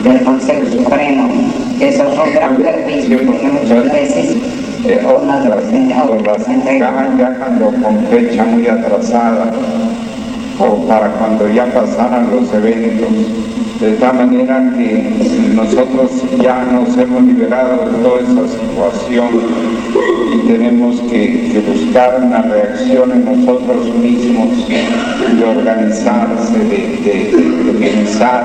del Consejo Supremo, que eso es un gran perjuicio, porque muchas veces las cajas viajando con fecha muy atrasada o para cuando ya pasaran los eventos, de tal manera que nosotros ya nos hemos liberado de toda esa situación y tenemos que buscar una reacción en nosotros mismos, de organizarse, de pensar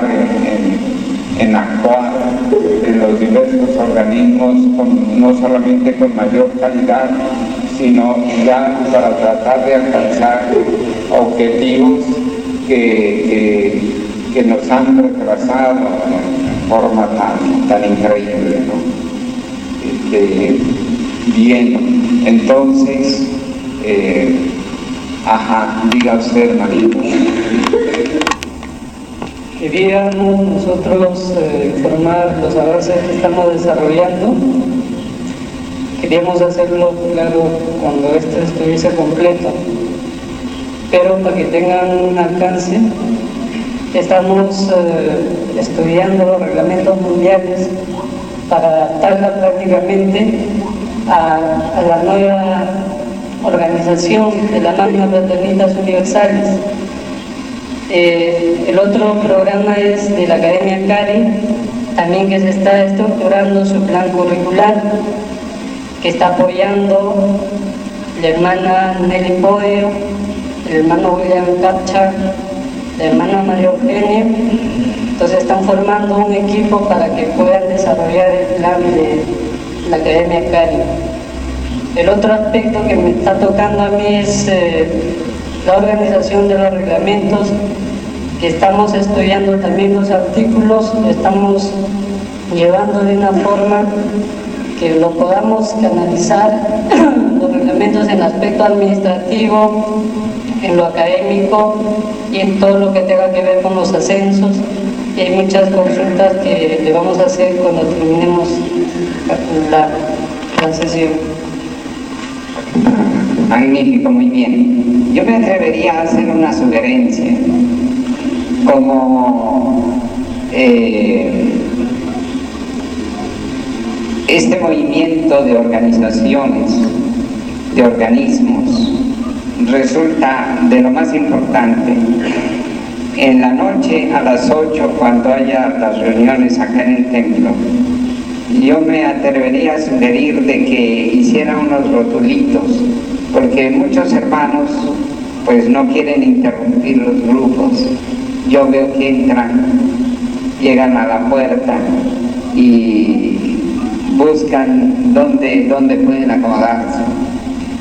en actuar en los diversos organismos, no solamente con mayor calidad, sino ya para tratar de alcanzar objetivos que nos han retrasado de forma tan increíble, ¿no? Bien, entonces, diga usted, Marito. Queríamos nosotros informar los avances que estamos desarrollando. Queríamos hacerlo claro cuando esto estuviese completo, pero para que tengan un alcance, estamos estudiando los reglamentos mundiales para adaptarla prácticamente a la nueva organización de las normas fraternitas universales. El otro programa es de la Academia CARI, también que se está estructurando su plan curricular, que está apoyando la hermana Nelly Podio, el hermano William Capcha, la hermana María Eugenia. Entonces están formando un equipo para que puedan desarrollar el plan de la Academia CARI. El otro aspecto que me está tocando a mí es la organización de los reglamentos, que estamos estudiando también los artículos, estamos llevando de una forma que lo podamos canalizar, los reglamentos en el aspecto administrativo, en lo académico y en todo lo que tenga que ver con los ascensos. Y hay muchas consultas que le vamos a hacer cuando terminemos la sesión. Magnífico, muy bien. Yo me atrevería a hacer una sugerencia. Como este movimiento de organizaciones, de organismos, resulta de lo más importante. En la noche a las 8, cuando haya las reuniones acá en el templo, yo me atrevería a sugerir de que hicieran unos rotulitos, porque muchos hermanos pues no quieren interrumpir los grupos. Yo veo que entran, llegan a la puerta y buscan dónde pueden acomodarse,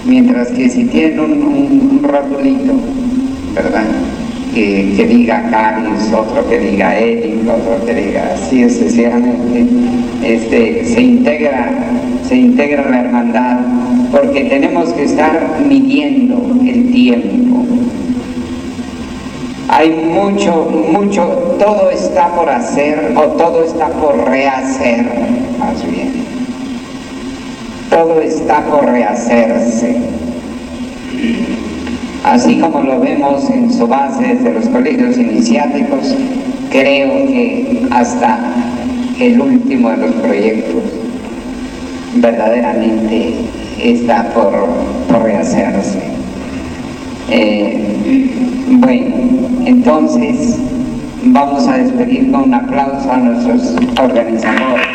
mientras que si tienen un rotulito, ¿verdad?, que diga Caris, otro que diga Eric, otro que diga así sucesivamente, se integra la hermandad, porque tenemos que estar midiendo el tiempo. Hay mucho, todo está por hacer o todo está por rehacer, más bien. Todo está por rehacerse. Así como lo vemos en su base de los colegios iniciáticos, creo que hasta el último de los proyectos verdaderamente está por rehacerse. Bueno, entonces vamos a despedir con un aplauso a nuestros organizadores.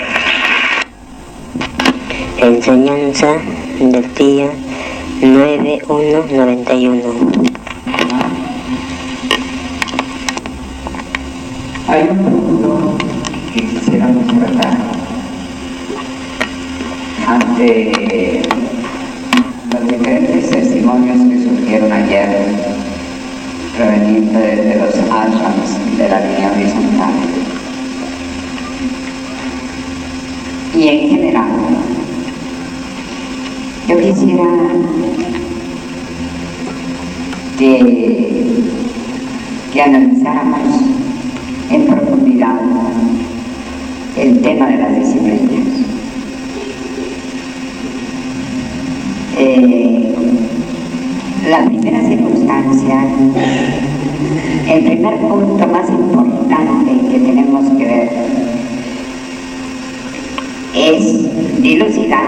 Enseñanza del día 9/1/91. Hay un punto que quisiéramos tratar ante los diferentes testimonios que surgieron ayer provenientes de los ashrams de la línea horizontal y en general. Yo quisiera que analizáramos en profundidad el tema de las disciplinas. La primera circunstancia, el primer punto más importante que tenemos que ver es dilucidar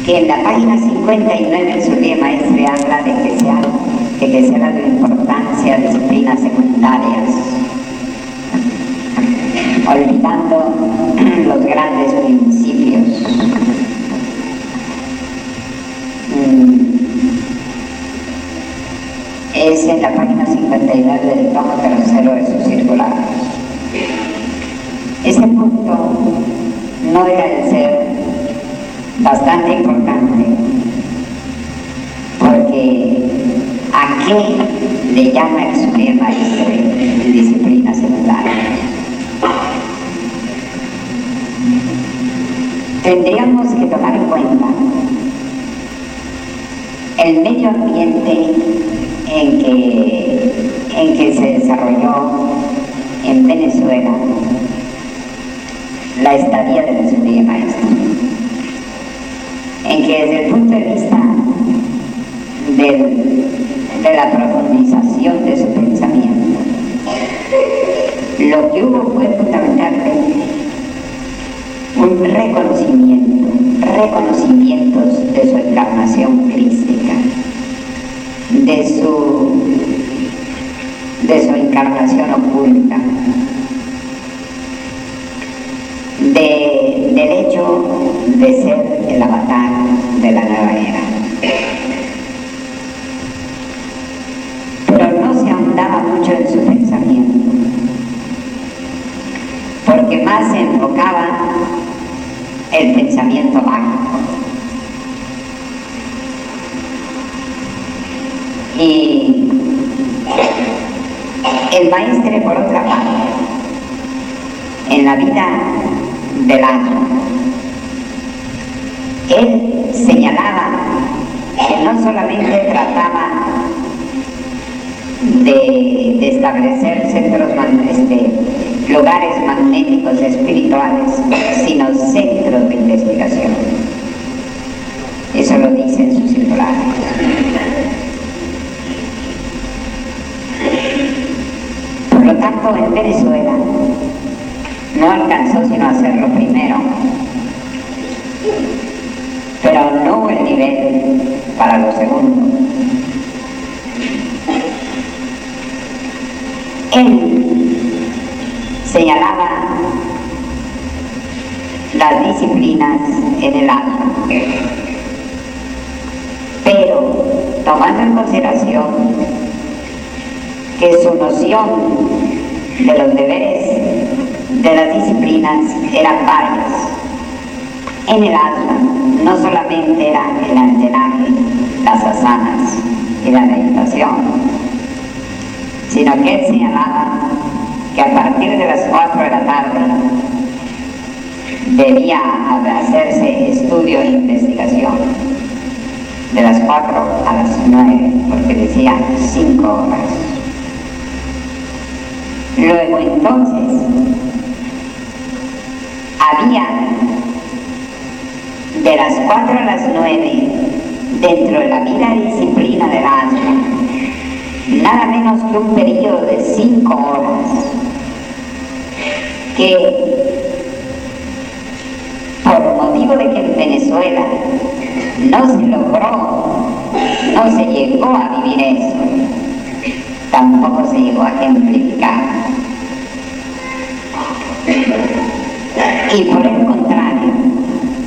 que en la página 59 en su guía maestre habla de que se ha dado importancia a disciplinas secundarias, olvidando los grandes principios. Es en la página 59 del tomo tercero de su circular. Este punto no deja de ser bastante importante, porque ¿a qué le llama el superior maestre de disciplina secundaria? Tendríamos que tomar en cuenta el medio ambiente en que se desarrolló en Venezuela la estadía del superior maestro, en que desde el punto de vista de la profundización de su pensamiento, lo que hubo fue fundamentalmente un reconocimientos de su encarnación crística, de su encarnación oculta, del hecho de ser el avatar de la nueva era. Pero no se ahondaba mucho en su pensamiento, porque más se enfocaba el pensamiento mágico. Y el maestre, por otra parte, en la vida del alma, él señalaba que no solamente trataba de establecer lugares magnéticos espirituales, sino centros de investigación. Eso lo dice en su circular. Por lo tanto, en Venezuela no alcanzó sino a hacerlo primero, pero no hubo el nivel para lo segundo. Él señalaba las disciplinas en el alma, pero tomando en consideración que su noción de los deberes de las disciplinas eran varias. En el alma no solamente era el antenaje, las asanas y la meditación, sino que él señalaba que a partir de las 4 de la tarde debía hacerse estudio e investigación, de las 4 a las 9, porque decía 5 horas. Luego entonces había de las 4 a las 9 dentro de la vida y disciplina del alma nada menos que un periodo de 5 horas que, por motivo de que en Venezuela no se logró, no se llegó a vivir eso, tampoco se llegó a ejemplificar. Y por el contrario,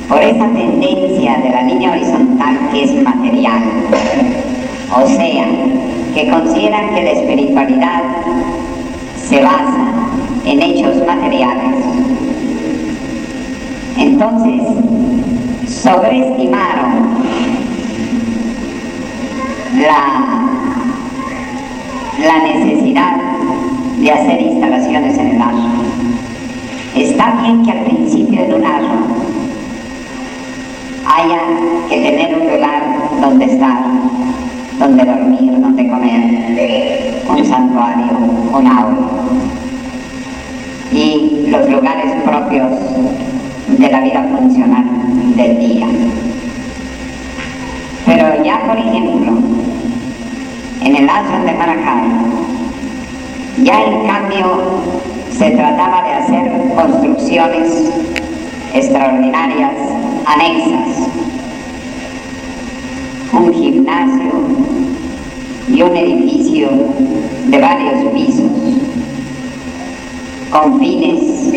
por esa tendencia de la línea horizontal que es material, o sea, que consideran que la espiritualidad se basa en hechos materiales, entonces sobreestimaron la necesidad de hacer instalaciones en el ashram. Está bien que al principio en un ashram haya que tener un lugar donde estar, donde dormir, donde comer, un santuario, un aula y los lugares propios de la vida funcional del día. Pero ya, por ejemplo, en el ashram de Maracay, ya el cambio se trataba de hacer construcciones extraordinarias, anexas, un gimnasio y un edificio de varios pisos, con fines,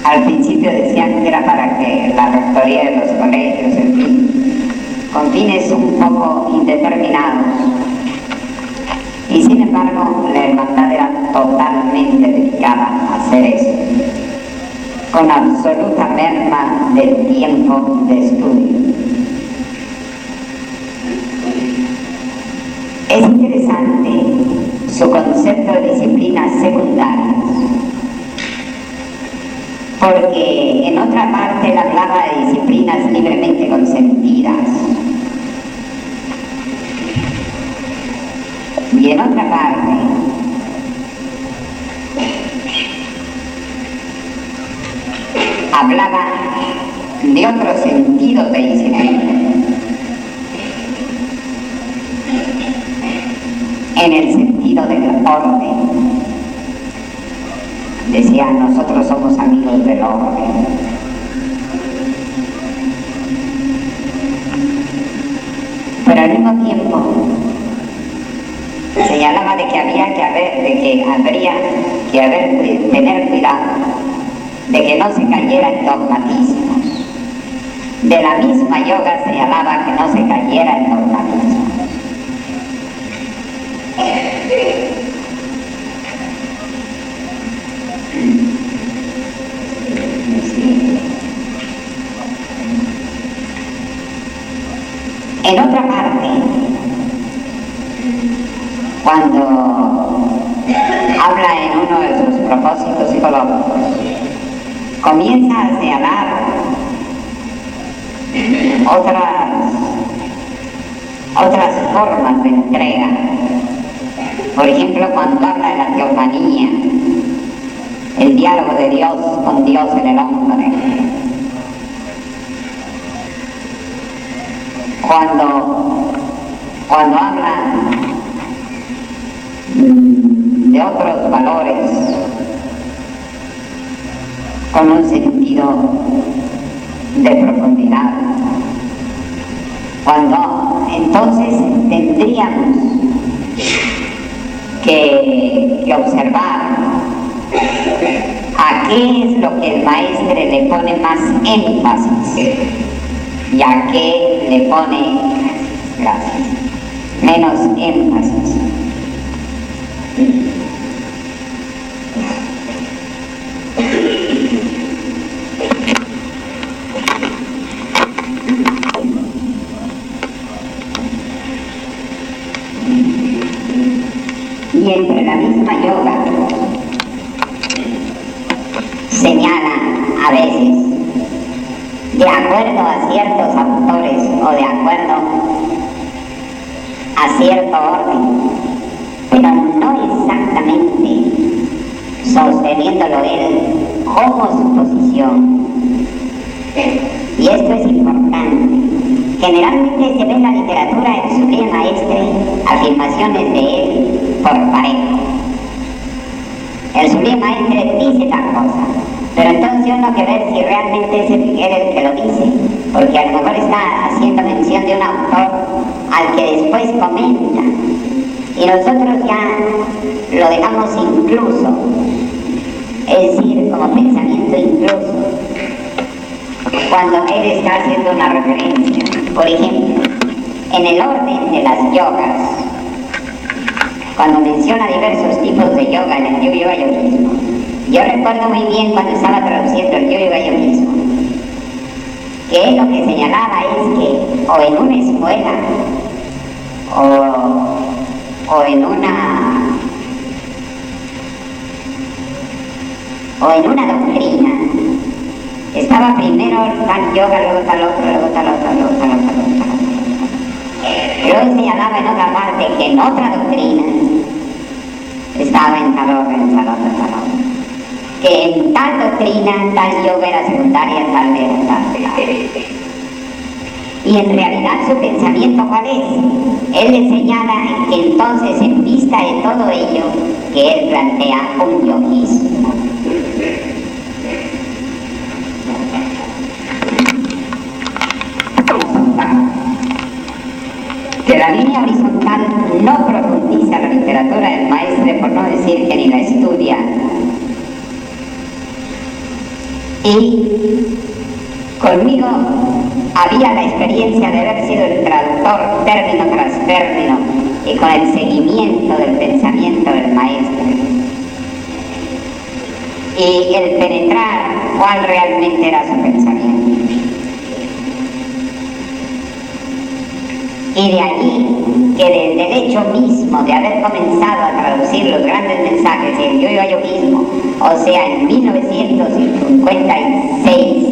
al principio decían que era para que la rectoría de los colegios, en fin, con fines un poco indeterminados. Y sin embargo, la hermandad era totalmente dedicada a hacer eso, con absoluta merma del tiempo de estudio. Es interesante su concepto de disciplinas secundarias, porque en otra parte él hablaba de disciplinas libremente consentidas, y en otra parte hablaba de otro sentido de disciplina, en el sentido del orden. Decía, nosotros somos amigos del orden. Pero al mismo tiempo señalaba de que habría que tener cuidado de que no se cayera en dogmatismos. De la misma yoga señalaba que no se cayera en dogmatismos. En otra parte, cuando habla en uno de sus propósitos psicológicos, comienza a señalar otras formas de entrega. Por ejemplo, cuando habla de la teofanía, el diálogo de Dios con Dios en el hombre. Cuando habla de otros valores con un sentido de profundidad, cuando entonces tendríamos que observar a qué es lo que el maestro le pone más énfasis y a qué le pone menos énfasis. Y entre la misma yoga señala a veces, de acuerdo a ciertos autores o de acuerdo a cierto orden, pero no exactamente sosteniéndolo él como su posición. Y esto es importante. Generalmente se ve en la literatura en su bien maestre afirmaciones de él por pareja. El sublime maestre dice tal cosa, pero entonces uno hay que ver si realmente es él el que lo dice, porque a lo mejor está haciendo mención de un autor al que después comenta, y nosotros ya lo dejamos incluso, es decir, como pensamiento incluso, cuando él está haciendo una referencia. Por ejemplo, en el orden de las yogas, cuando menciona diversos tipos de yoga en el yoga yogismo, yo recuerdo muy bien cuando estaba traduciendo el yoga yogismo, que él lo que señalaba es que o en una escuela o en una doctrina estaba primero tal yoga, luego tal otro, luego tal otro, luego tal otro, luego tal otro. Luego señalaba en otra parte que en otra doctrina estaba en tal orden, tal otro, tal otro. Que en tal doctrina tal yoga era secundaria, tal era tal. Y Y en realidad su pensamiento, ¿cuál es? Él le señala que entonces, en vista de todo ello, que él plantea un yoguismo. Que la línea horizontal no profundiza la literatura del maestre, por no decir que ni la estudia. Y conmigo había la experiencia de haber sido el traductor término tras término y con el seguimiento del pensamiento del maestro. Y el penetrar cuál realmente era su pensamiento. Y de allí que desde el hecho mismo de haber comenzado a traducir los grandes mensajes y el yo-yoísmo, o sea, en 1956,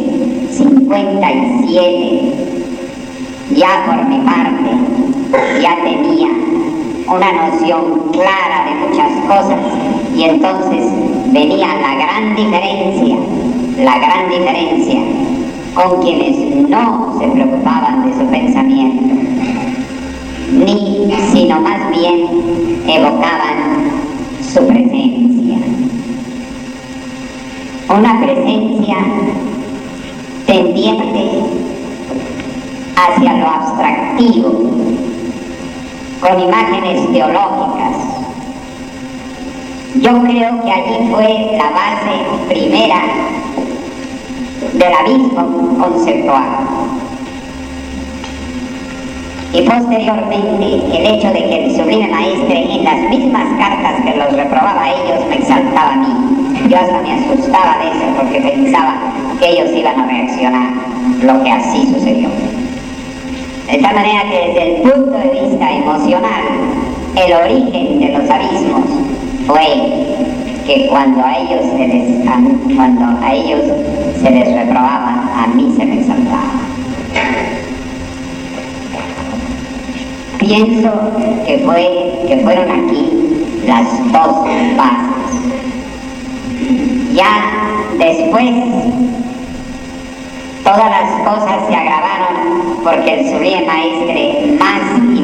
57, ya por mi parte, ya tenía una noción clara de muchas cosas, y entonces venía la gran diferencia con quienes no se preocupaban de su pensamiento, sino más bien evocaban su presencia. Una presencia tendiente hacia lo abstractivo, con imágenes teológicas. Yo creo que allí fue la base primera del abismo conceptual. Y posteriormente el hecho de que el sublime maestre en las mismas cartas que los reprobaba a ellos me exaltaba a mí. Yo hasta me asustaba de eso porque pensaba que ellos iban a reaccionar, lo que así sucedió. De tal manera que desde el punto de vista emocional, el origen de los abismos fue que cuando a ellos se les reprobaba, a mí se me exaltaba. Pienso que fueron aquí las dos bases. Ya después todas las cosas se agravaron porque el sublime maestre más y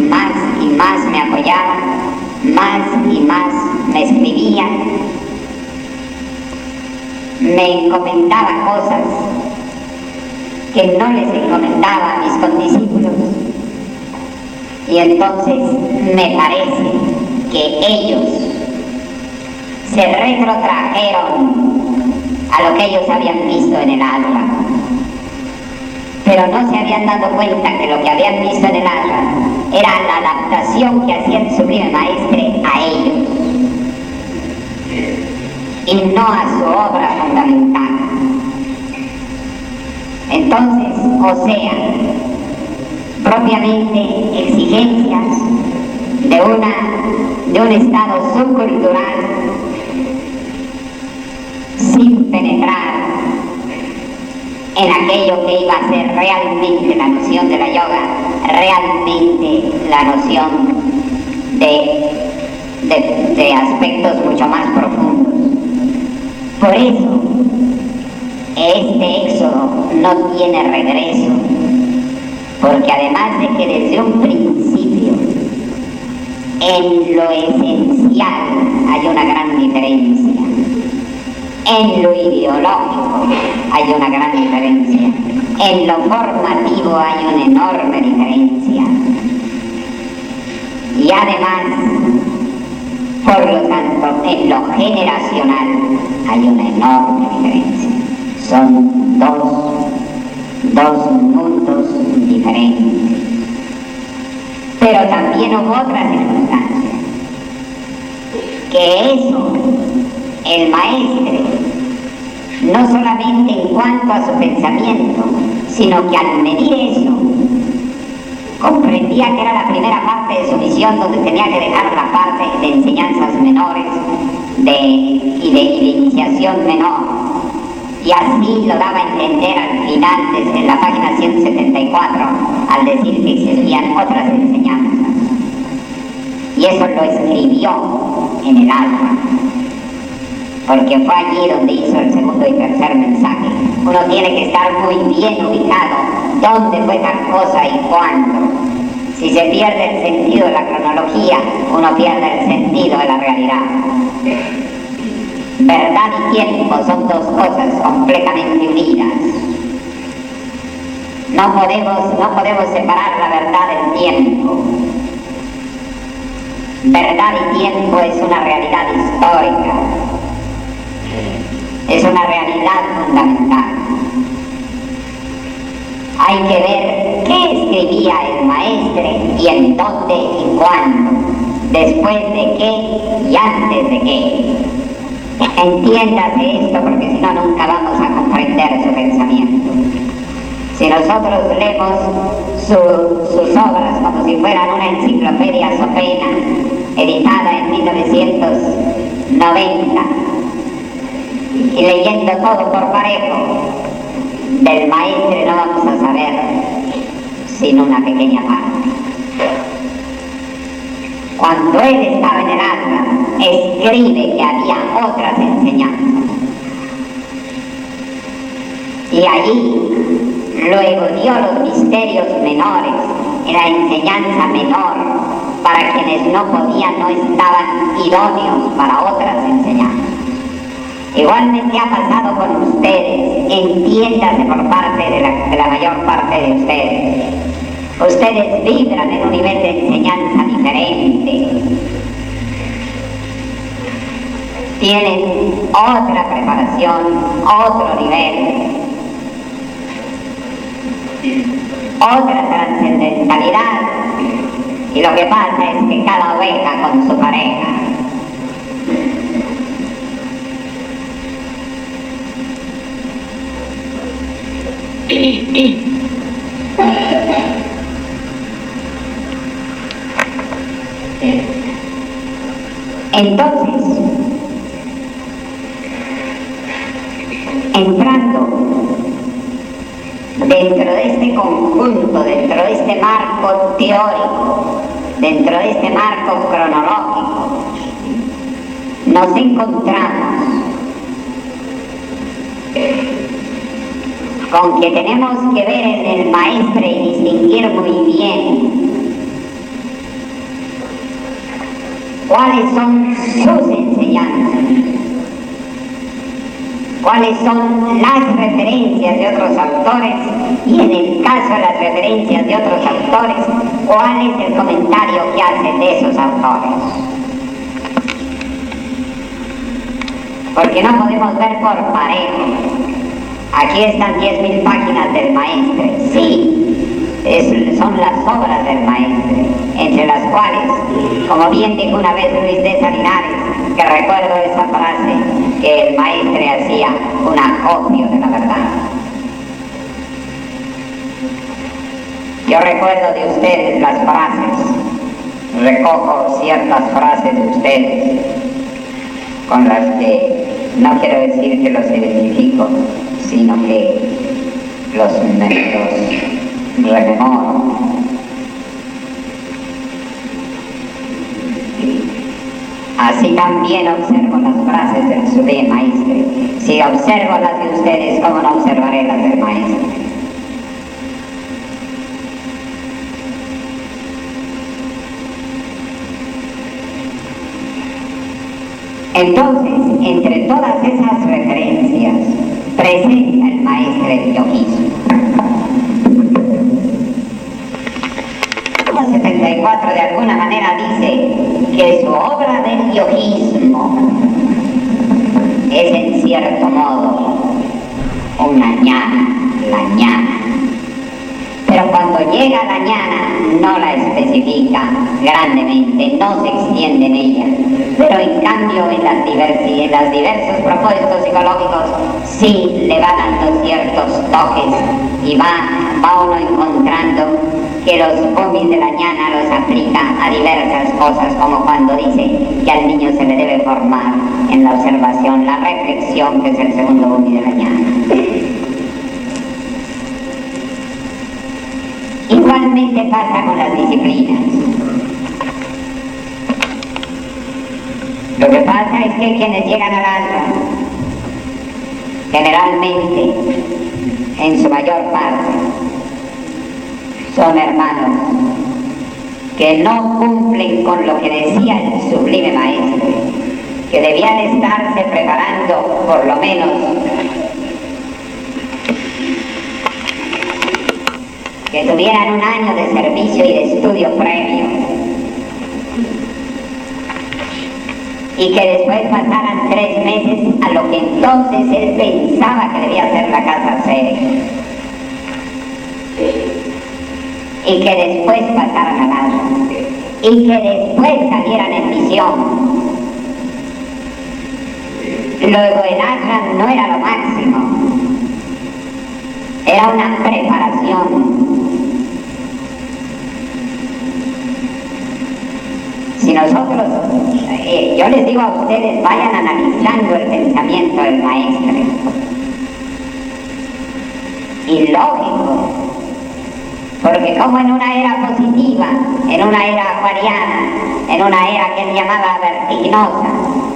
más me apoyaba, más y más me escribía, me encomendaba cosas que no les encomendaba a mis condiscípulos. Y entonces me parece que ellos se retrotrajeron a lo que ellos habían visto en el alma, pero no se habían dado cuenta que lo que habían visto en el alma era la adaptación que hacía el sublime maestre a ellos y no a su obra fundamental. Entonces, o sea, propiamente exigencias de un estado subcultural sin penetrar en aquello que iba a ser realmente la noción de la yoga, realmente la noción de aspectos mucho más profundos. Por eso, este éxodo no tiene regreso, porque además de que desde un principio, en lo esencial hay una gran diferencia, en lo ideológico hay una gran diferencia, en lo formativo hay una enorme diferencia, y además, por lo tanto, en lo generacional hay una enorme diferencia. Son dos mundos diferentes. Pero también hubo otra circunstancia, que eso, el maestre, no solamente en cuanto a su pensamiento, sino que al medir eso, comprendía que era la primera parte de su misión, donde tenía que dejar la parte de enseñanzas menores y de iniciación menor. Y así lo daba a entender al final, desde la página 174, al decir que existían otras enseñanzas. Y eso lo escribió en el alma, porque fue allí donde hizo el segundo y tercer mensaje. Uno tiene que estar muy bien ubicado dónde fue tal cosa y cuándo. Si se pierde el sentido de la cronología, uno pierde el sentido de la realidad. Verdad y tiempo son dos cosas completamente unidas. No podemos separar la verdad del tiempo. Verdad y tiempo es una realidad histórica. Es una realidad fundamental. Hay que ver qué escribía el maestre y en dónde y cuándo, después de qué y antes de qué. Entiéndase esto porque si no nunca vamos a comprender su pensamiento. Si nosotros leemos sus obras como si fueran una enciclopedia sopena, editada en 1990, y leyendo todo por parejo, del maestre no vamos a saber sino una pequeña parte. Cuando él estaba en el alma, escribe que había otras enseñanzas. Y allí luego dio los misterios menores, la enseñanza menor, para quienes no podían, no estaban idóneos para otras enseñanzas. Igualmente ha pasado con ustedes, entiéndase por parte de la mayor parte de ustedes. Ustedes vibran en un nivel de enseñanza diferente. Tienen otra preparación, otro nivel, otra trascendentalidad. Y lo que pasa es que cada oveja con su pareja. Entonces, entrando dentro de este conjunto, dentro de este marco teórico, dentro de este marco cronológico, nos encontramos con que tenemos que ver en el maestre y distinguir muy bien cuáles son sus enseñanzas, cuáles son las referencias de otros autores y en el caso de las referencias de otros autores, cuál es el comentario que hacen de esos autores. Porque no podemos ver por parejo. Aquí están 10.000 páginas del maestre. Sí, son las obras del maestre, entre las cuales, como bien dijo una vez Luis de Salinares, que recuerdo esa frase, que el maestre hacía un acopio de la verdad. Yo recuerdo de ustedes las frases, recojo ciertas frases de ustedes, con las que no quiero decir que los identifico, sino que los rememoro. Así también observo las frases del Sube Maestre. Si observo las de ustedes, ¿cómo no observaré las del Maestre? Entonces, entre todas esas referencias, presenta el maestre el yoguismo. 74 de alguna manera dice que su obra del yoguismo es en cierto modo una ñana, la ñana. Pero cuando llega la ñana no la especifica grandemente, no se extiende en ella. Pero en cambio en los diversos propósitos psicológicos sí le va dando ciertos toques y va uno encontrando que los pomis de la ñana los aplica a diversas cosas, como cuando dice que al niño se le debe formar en la observación, la reflexión, que es el segundo pomi de la ñana. Igualmente pasa con las disciplinas. Lo que pasa es que quienes llegan al alma, generalmente, en su mayor parte, son hermanos que no cumplen con lo que decía el sublime maestro, que debían estarse preparando por lo menos que tuvieran un año de servicio y de estudio previo y que después pasaran 3 meses a lo que entonces él pensaba que debía ser la casa sede y que después pasaran al alto y que después salieran en misión. Luego el ashram no era lo máximo, era una preparación. Si nosotros, yo les digo a ustedes, vayan analizando el pensamiento del maestro. Y lógico, porque como en una era positiva, en una era acuariana, en una era que él llamaba vertiginosa,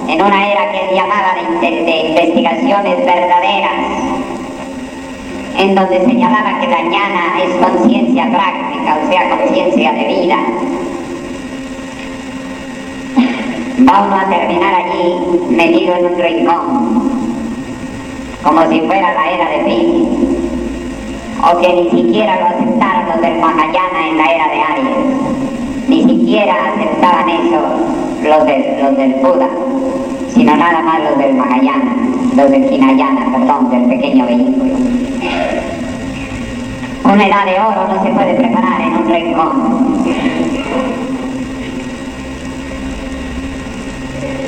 en una era que él llamaba de investigaciones verdaderas, en donde señalaba que la jnana es conciencia práctica, o sea, conciencia de vida, va uno a terminar allí metido en un rincón, como si fuera la era de Pi, o que ni siquiera lo aceptaron los del Mahayana en la era de Aries, ni siquiera aceptaban eso los del Buda, sino nada más los del Mahayana, los del Hinayana, perdón, del pequeño vehículo. Una edad de oro no se puede preparar en un rincón.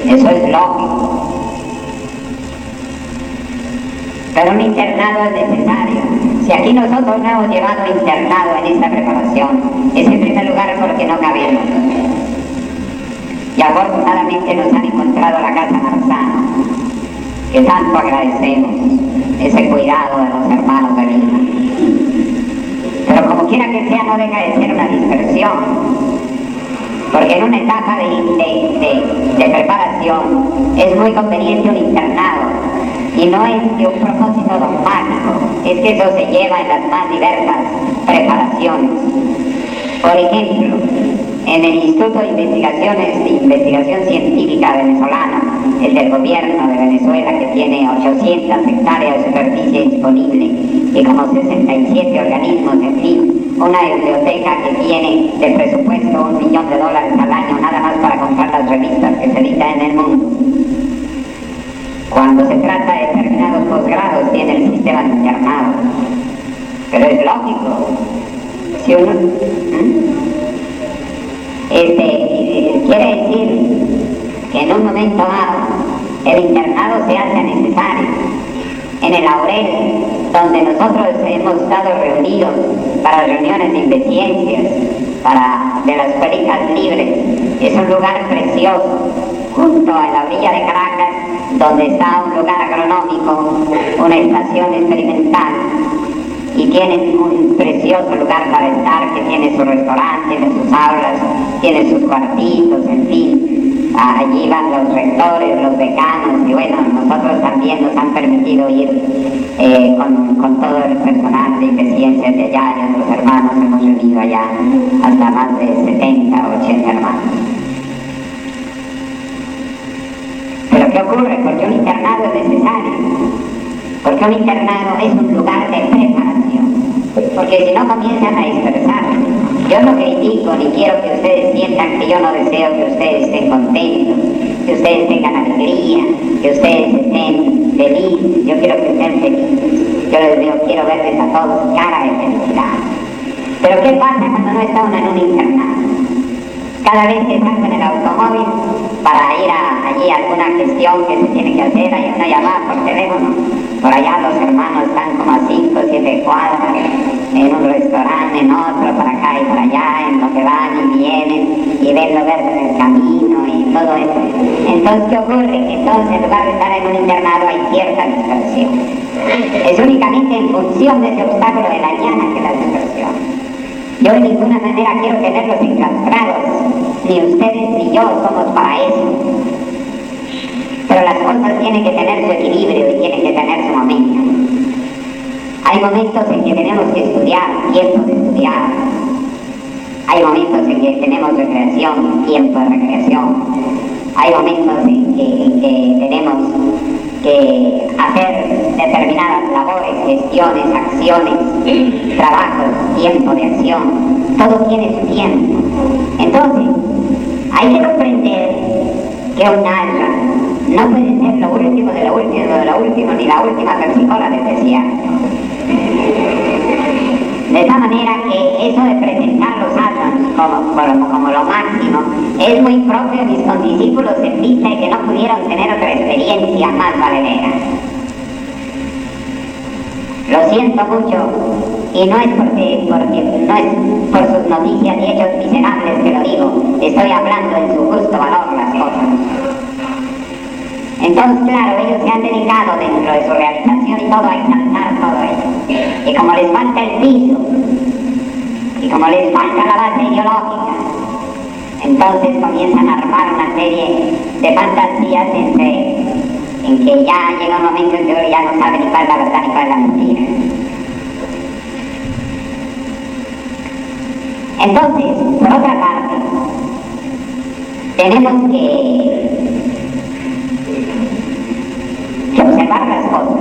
Eso es lógico. Pero un internado es necesario. Si aquí nosotros no hemos llevado internado en esta preparación, es en primer lugar porque no cabemos. Y afortunadamente nos han encontrado la Casa Marzano, que tanto agradecemos ese cuidado de los hermanos de Lima. Pero como quiera que sea, no deja de ser una dispersión. Porque en una etapa de preparación es muy conveniente un internado, y no es de un propósito dogmático, es que eso se lleva en las más diversas preparaciones. Por ejemplo, en el Instituto de Investigación Científica venezolano, el del gobierno de Venezuela, que tiene 800 hectáreas de superficie disponible y como 67 organismos, en fin, una biblioteca que tiene de presupuesto $1 millón al año nada más para comprar las revistas que se editan en el mundo. Cuando se trata de determinados posgrados tiene el sistema de internado, pero es lógico. Si uno quiere decir que en un momento dado el internado se hace necesario. En el Laurel, donde nosotros hemos estado reunidos para reuniones de investigaciones, de las escuelitas libres, es un lugar precioso, junto a la orilla de Caracas, donde está un lugar agronómico, una estación experimental, y tienen un precioso lugar para estar, que tiene su restaurante, tiene sus aulas, tiene sus cuartitos, en fin. Allí van los rectores, los decanos, y bueno, nosotros también nos han permitido ir con todo el personal de investigaciones de allá, y otros hermanos hemos reunido allá hasta más de 70 o 80 hermanos. Pero ¿qué ocurre? Porque un internado es necesario, porque un internado es un lugar de preparación, porque si no comienzan a dispersar. Yo no critico ni quiero que ustedes sientan que yo no deseo que ustedes estén contentos, que ustedes tengan alegría, que ustedes estén felices. Yo quiero que estén felices. Yo les digo, quiero verles a todos cara de felicidad. Pero ¿qué pasa cuando no está uno en un internado? Cada vez que salgo en el automóvil para ir allí a alguna gestión que se tiene que hacer, hay una llamada por teléfono. Por allá los hermanos están como a 5 o 7 cuadras, en un restaurante, en otro, para acá y para allá, en lo que van y vienen, y ven lo verde en el camino y todo eso. Entonces, ¿qué ocurre? Entonces, en lugar de estar en un internado, hay cierta dispersión. Es únicamente en función de ese obstáculo de la llana que la dispersión. Yo de ninguna manera quiero tenerlos enclaustrados, ni ustedes ni yo somos para eso. Pero las cosas tienen que tener su equilibrio y tienen que tener su momento. Hay momentos en que tenemos que estudiar, tiempo de estudiar. Hay momentos en que tenemos recreación, tiempo de recreación. Hay momentos en que tenemos que hacer determinadas labores, gestiones, acciones, trabajos, tiempo de acción. Todo tiene su tiempo. Entonces, hay que comprender que un alma no puede ser lo último de lo último de lo último, ni la última tercicola del desierto. De esta manera que eso de presentar los átomos como lo máximo es muy propio de mis condiscípulos en vista de que no pudieron tener otra experiencia más valedera. Lo siento mucho, y no es porque no es por sus noticias y hechos miserables que lo digo, estoy hablando en su justo valor las cosas. Entonces, claro, ellos se han dedicado dentro de su realización y todo a exaltar todo ello. Y como les falta el piso, y como les falta la base ideológica, entonces comienzan a armar una serie de fantasías en que ya llega un momento en que uno ya no sabe ni cuál es la verdad ni cuál es la mentira. Entonces, por otra parte, tenemos que observar las cosas,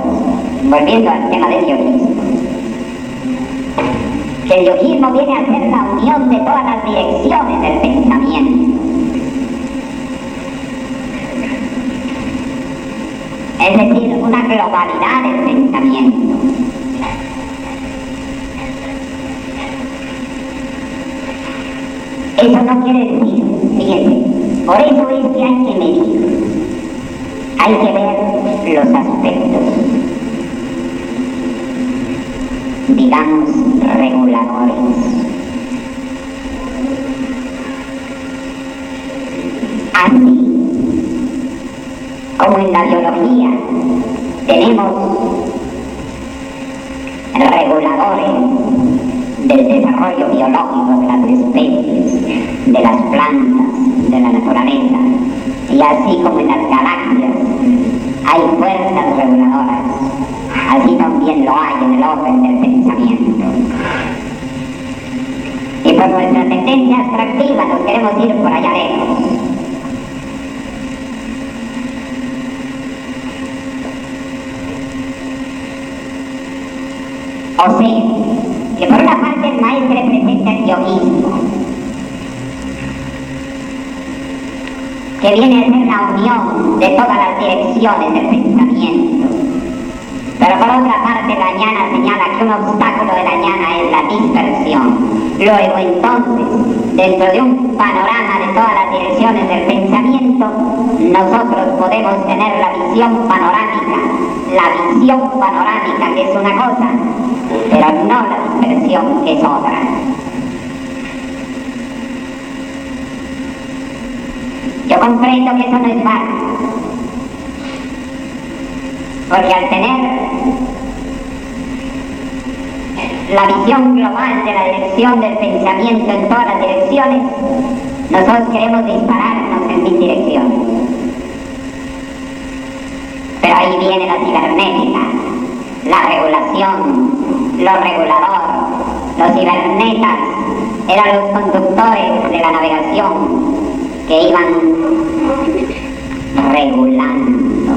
volviendo al tema del yoguismo. Que el yoguismo viene a ser la unión de todas las direcciones del pensamiento. Es decir, una globalidad del pensamiento. Eso no quiere decir, fíjense, por eso es que hay que medir. Hay que ver los aspectos, digamos, reguladores. Así como en la biología tenemos reguladores del desarrollo biológico de las especies, de las plantas, de la naturaleza, y así como en las galaxias hay fuerzas reguladoras, así también lo hay en el orden del pensamiento. Y por nuestra tendencia abstractiva nos queremos ir por allá lejos. O sea, que por una parte el maestro presenta el yoguismo, que viene a ser la unión de todas las direcciones del pensamiento. Pero por otra parte la ñana señala que un obstáculo de la ñana es la dispersión. Luego entonces, dentro de un panorama de todas las direcciones del pensamiento, nosotros podemos tener la visión panorámica que es una cosa, pero no la dispersión que es otra. Yo comprendo que eso no es fácil, porque al tener la visión global de la dirección del pensamiento en todas las direcciones, nosotros queremos dispararnos en 1000 direcciones. Pero ahí viene la cibernética, la regulación, lo regulador. Los cibernetas eran los conductores de la navegación que iban regulando.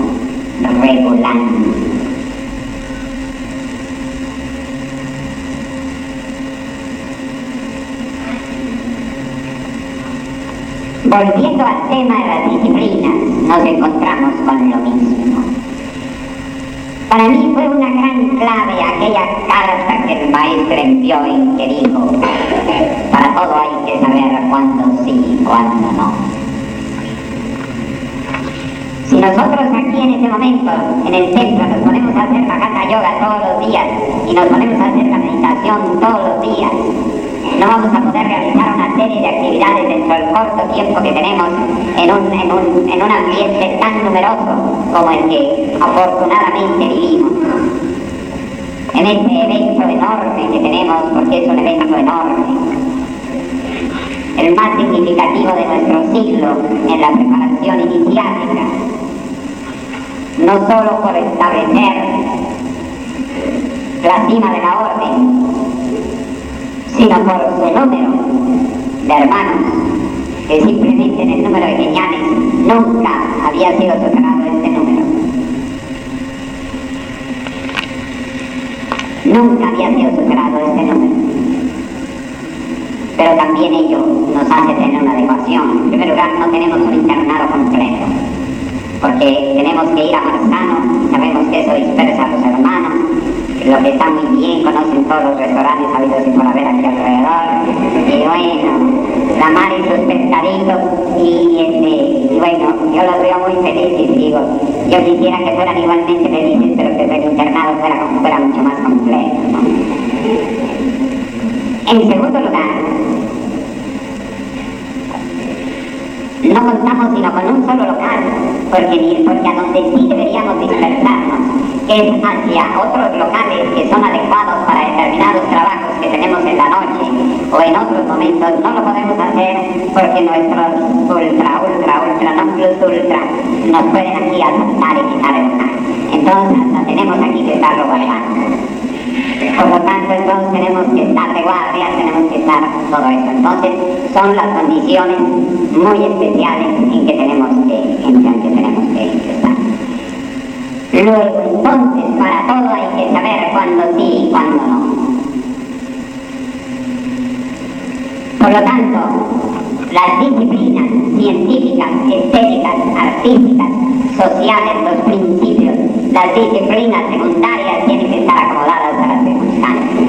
Volviendo al tema de las disciplinas, nos encontramos con lo mismo. Para mí fue una gran clave aquella carta que el maestro envió y que dijo: para todo hay que saber cuándo sí y cuándo no. Si nosotros aquí en este momento, en el templo, nos ponemos a hacer la hatha yoga todos los días y nos ponemos a hacer la meditación todos los días, no vamos a poder realizar una serie de actividades dentro del corto tiempo que tenemos en un ambiente tan numeroso como el que afortunadamente vivimos. En este evento enorme que tenemos, porque es un evento enorme, el más significativo de nuestro siglo en la preparación iniciática, no solo por establecer la cima de la orden, sino por su número de hermanos, que simplemente en el número de Queñanes nunca había sido superado este número. Nunca había sido superado este número. Pero también ello nos hace tener una adecuación. En primer lugar, no tenemos un internado completo, porque tenemos que ir a Marzano, sabemos que eso dispersa a los hermanos, lo que está muy bien, conocen todos los restaurantes habidos y por haber aquí alrededor, y bueno, la mar y sus pescaditos, y bueno, yo los veo muy felices, digo, yo quisiera que fueran igualmente felices, pero que el internado fuera mucho más completo, ¿no? En segundo lugar, no contamos sino con un solo local, porque a donde sí deberíamos dispersarnos es hacia otros locales que son adecuados para determinados trabajos que tenemos en la noche o en otros momentos. No lo podemos hacer porque nuestros ultra, non plus ultra nos pueden aquí asaltar y quitar el local. Entonces tenemos aquí que estarlo guardando. Por lo tanto, entonces tenemos que estar de guardia, tenemos que estar todo eso. Entonces, son las condiciones muy especiales en que tenemos que estar. Luego, entonces, para todo hay que saber cuándo sí y cuándo no. Por lo tanto, las disciplinas científicas, estéticas, artísticas, sociales, los principios, las disciplinas secundarias tienen que estar acomodadas a las circunstancias.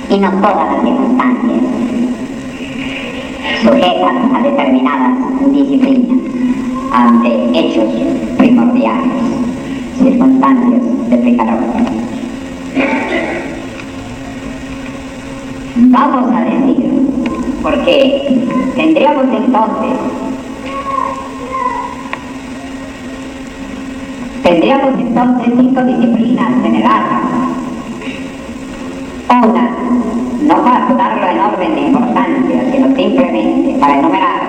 Y no todas las circunstancias sujetas a determinadas disciplinas ante hechos primordiales, circunstancias de precaución. Vamos a decir, porque tendríamos entonces Tendríamos entonces 5 disciplinas generales. Una, no para darlo en orden de importancia, sino simplemente para enumerar,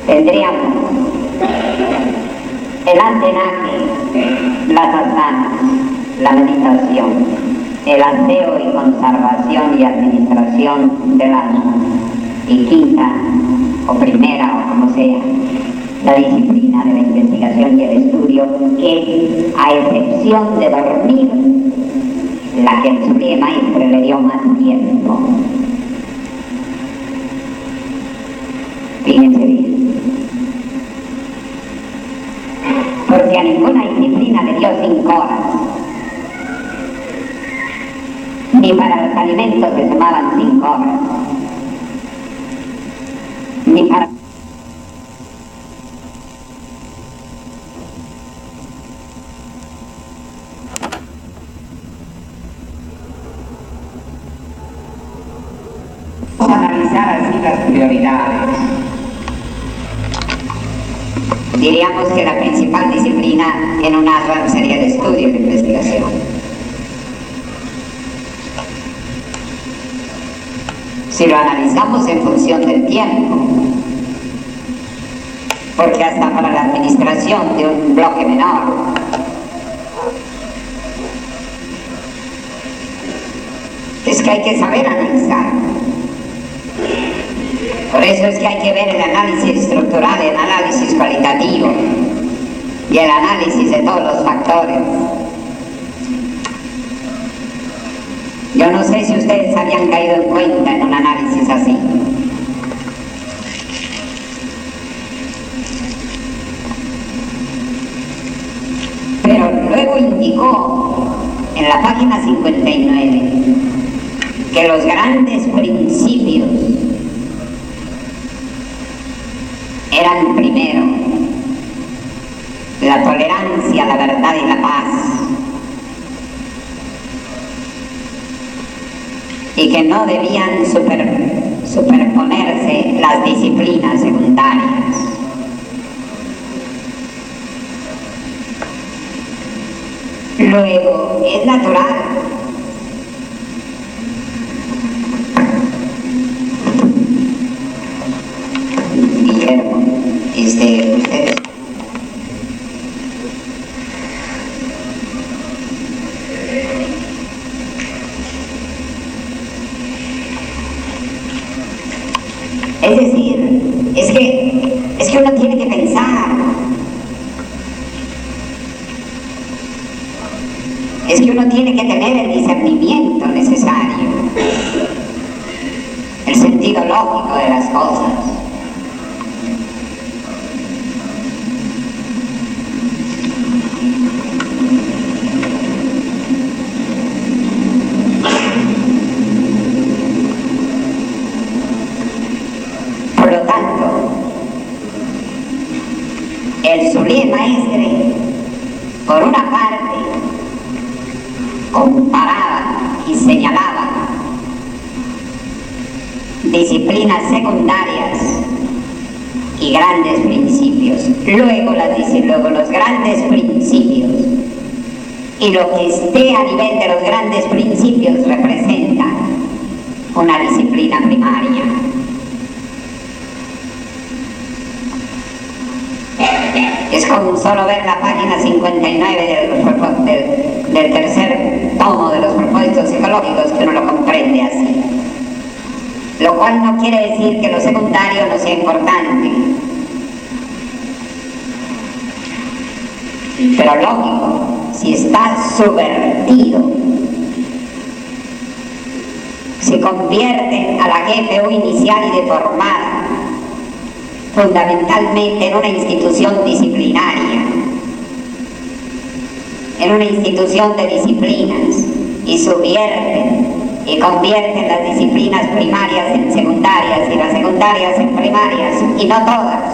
tendríamos el antenaje, las asanas, la meditación, el aseo y conservación y administración del alma, y quinta, o primera, o como sea, la disciplina de la investigación y el estudio, que a excepción de dormir, la que el sublime maestre le dio más tiempo. Fíjense bien. Porque a ninguna disciplina le dio 5 horas. Ni para los alimentos que tomaban 5 horas. Ni para... analizar así las prioridades. Diríamos que la principal disciplina en un ASBAN sería el estudio y la investigación. Si lo analizamos en función del tiempo, porque hasta para la administración de un bloque menor, es que hay que saber analizar. Por eso es que hay que ver el análisis estructural, el análisis cualitativo y el análisis de todos los factores. Yo no sé si ustedes habían caído en cuenta en un análisis así. Pero luego indicó en la página 59 que los grandes principios eran primero la tolerancia, la verdad y la paz, y que no debían superponerse las disciplinas secundarias. Luego, es natural Guillermo, ustedes Es que uno tiene que pensar. Es que uno tiene que tener el discernimiento necesario, el sentido lógico de las cosas. Por lo tanto, el Sublime Maestre, por una parte, comparaba y señalaba disciplinas secundarias y grandes principios. Luego los grandes principios y lo que esté a nivel de los grandes principios representa una disciplina primaria. Es con solo ver la página 59 del tercer tomo de los propósitos psicológicos que uno lo comprende así. Lo cual no quiere decir que lo secundario no sea importante. Pero lógico, si está subvertido, se convierte a la GFU inicial y deformada fundamentalmente en una institución disciplinaria, en una institución de disciplinas, y subvierten y convierten las disciplinas primarias en secundarias y las secundarias en primarias, y no todas,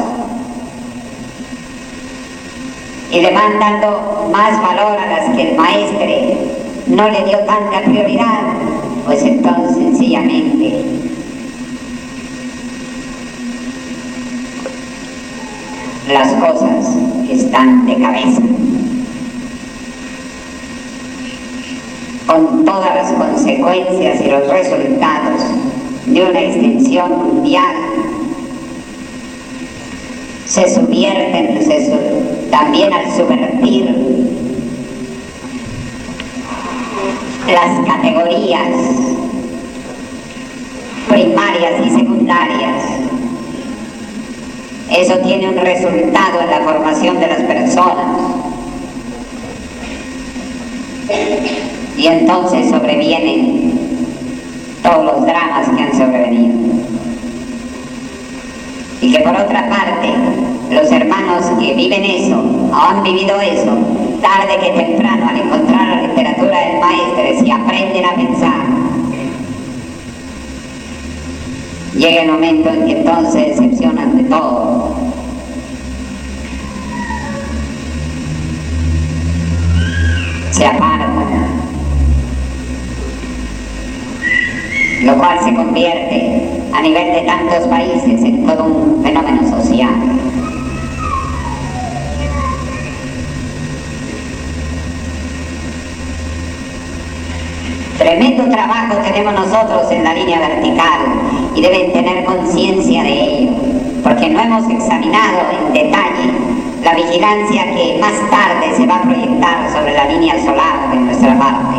y le van dando más valor a las que el maestre no le dio tanta prioridad, pues entonces sencillamente las cosas están de cabeza, con todas las consecuencias y los resultados de una extensión mundial. Se subvierten, también al subvertir las categorías primarias y secundarias. Eso tiene un resultado en la formación de las personas. Y entonces sobrevienen todos los dramas que han sobrevenido. Y que por otra parte, los hermanos que viven eso, o han vivido eso, tarde que temprano, al encontrar la literatura del maestre, si aprenden a pensar, llega el momento en que entonces se decepcionan de todo. Se apartan, lo cual se convierte a nivel de tantos países en todo un fenómeno social. Tremendo trabajo tenemos nosotros en la línea vertical y deben tener conciencia de ello, porque no hemos examinado en detalle la vigilancia que más tarde se va a proyectar sobre la línea solar de nuestra parte,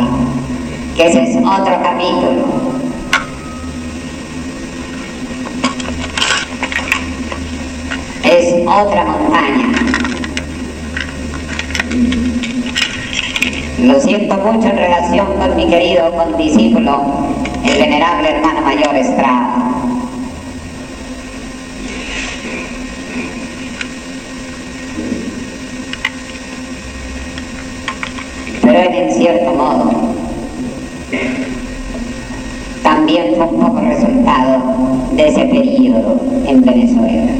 que ese es otro capítulo. Es otra montaña. Lo siento mucho en relación con mi querido condiscípulo, el venerable hermano mayor Estrada. Pero él, en cierto modo, también fue un poco resultado de ese periodo en Venezuela,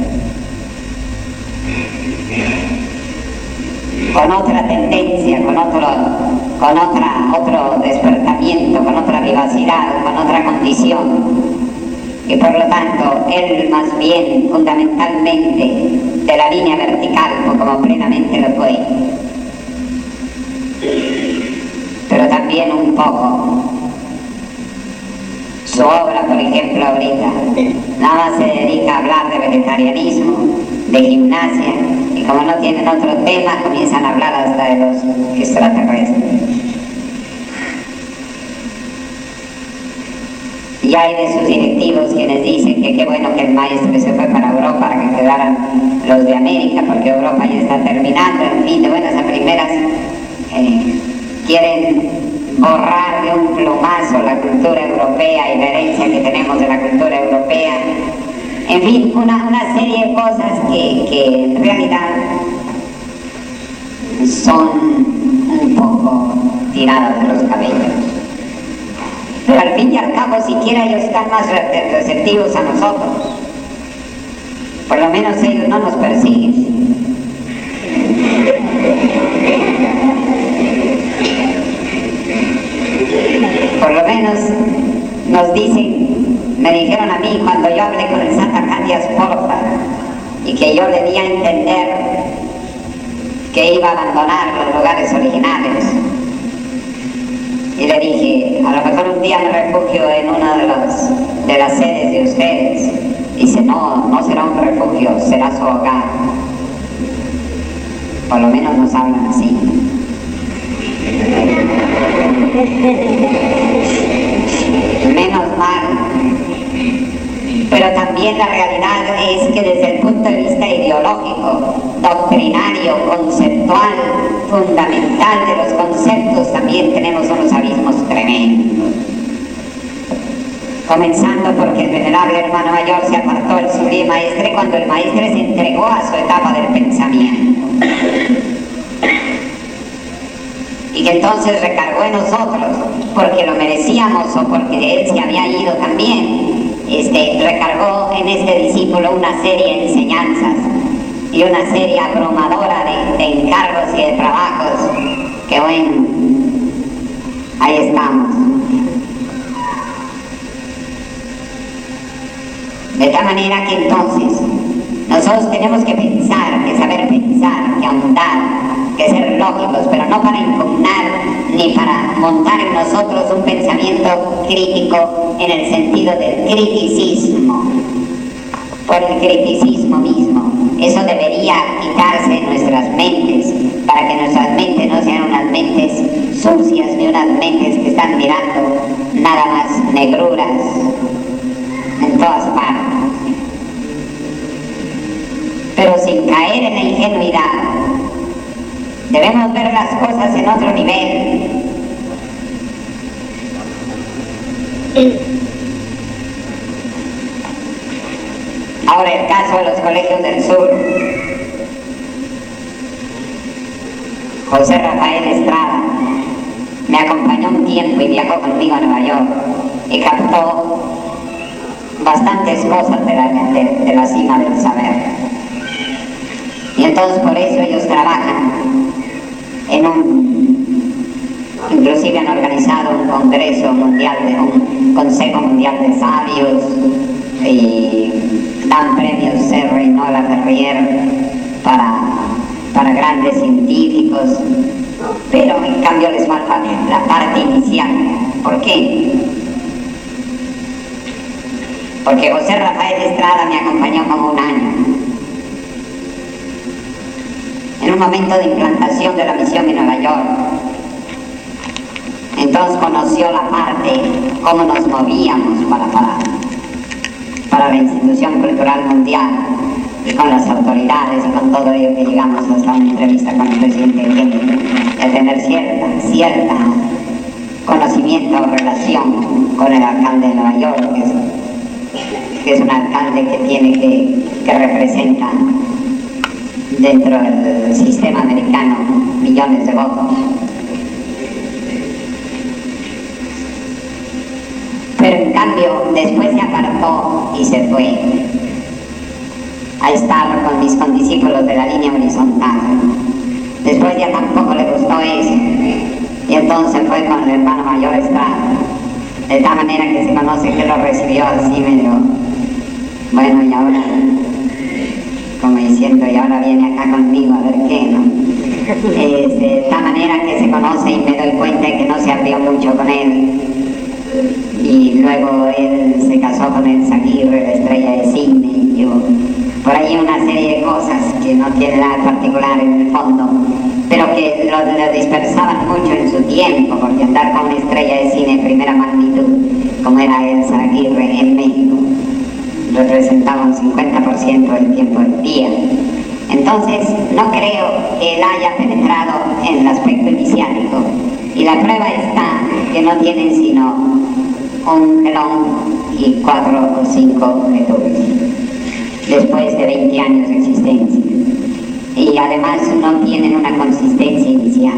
con otra tendencia, con otro despertamiento, con otra vivacidad, con otra condición, y por lo tanto él más bien fundamentalmente de la línea vertical, como plenamente lo fue, pero también un poco su obra, por ejemplo, ahorita nada más se dedica a hablar de vegetarianismo, de gimnasia, y como no tienen otro tema comienzan a hablar hasta de los extraterrestres. Y hay de sus directivos quienes dicen que qué bueno que el maestro se fue para Europa, para que quedaran los de América, porque Europa ya está terminando, en fin, de buenas a primeras quieren borrar de un plumazo la cultura europea y la herencia que tenemos de la cultura europea. En fin, una serie de cosas que en realidad son un poco tiradas de los cabellos. Pero al fin y al cabo, siquiera ellos están más receptivos a nosotros. Por lo menos ellos no nos persiguen. Por lo menos nos dicen, me dijeron a mí cuando yo hablé con el Santa Candias Porta y que yo le di a entender que iba a abandonar los lugares originales. Y le dije, a lo mejor un día me refugio en una de las sedes de ustedes. Dice, no será un refugio, será su hogar. Por lo menos nos hablan así. Menos mal. Pero también la realidad es que desde el punto de vista ideológico, doctrinario, conceptual, fundamental de los conceptos, también tenemos unos abismos tremendos. Comenzando porque el venerable hermano mayor se apartó del sublime maestre cuando el maestre se entregó a su etapa del pensamiento. Y que entonces recargó en nosotros, porque lo merecíamos o porque él se había ido también, recargó en este discípulo una serie de enseñanzas y una serie abrumadora de encargos y de trabajos, que bueno, ahí estamos. De tal manera que entonces nosotros tenemos que pensar, que saber pensar, que ahondar, que ser lógicos, pero no para impugnar ni para montar en nosotros un pensamiento crítico en el sentido del criticismo, por el criticismo mismo. Eso debería quitarse de nuestras mentes, para que nuestras mentes no sean unas mentes sucias ni unas mentes que están mirando nada más negruras en todas partes. Pero sin caer en la ingenuidad, debemos ver las cosas en otro nivel. Ahora el caso de los colegios del sur. José Rafael Estrada me acompañó un tiempo y viajó conmigo a Nueva York y captó bastantes cosas de la cima del saber. Y entonces por eso ellos trabajan inclusive han organizado un congreso mundial, un consejo mundial de sabios, y dan premios Serra y Nola Ferrier para grandes científicos, pero en cambio les falta la parte inicial. ¿Por qué? Porque José Rafael Estrada me acompañó como un año en un momento de implantación de la misión en Nueva York. Entonces conoció la parte, cómo nos movíamos para la institución cultural mundial, y con las autoridades y con todo ello, que llegamos hasta una entrevista con el presidente Kennedy, de tener cierta conocimiento o relación con el alcalde de Nueva York, que es un alcalde que representa dentro del sistema americano millones de votos. Pero en cambio después se apartó y se fue a estar con mis condiscípulos de la línea horizontal. Después ya tampoco le gustó eso, y entonces fue con el hermano mayor Estrada, de tal manera que se conoce que lo recibió así medio, bueno, y ahora, como diciendo, y ahora viene acá conmigo a ver qué, ¿no? De tal manera que se conoce y me doy cuenta de que no se abrió mucho con él. Y luego él se casó con el Zaguirre, la estrella de cine, y yo, por ahí una serie de cosas que no tienen nada particular en el fondo, pero que lo dispersaban mucho en su tiempo, porque andar con una estrella de cine de primera magnitud, como era el Zaguirre en México, representaba un 50% del tiempo del día. Entonces, no creo que él haya penetrado en el aspecto iniciático. Y la prueba está que no tienen sino un gelón y 4 o 5 métodos, después de 20 años de existencia. Y además no tienen una consistencia inicial.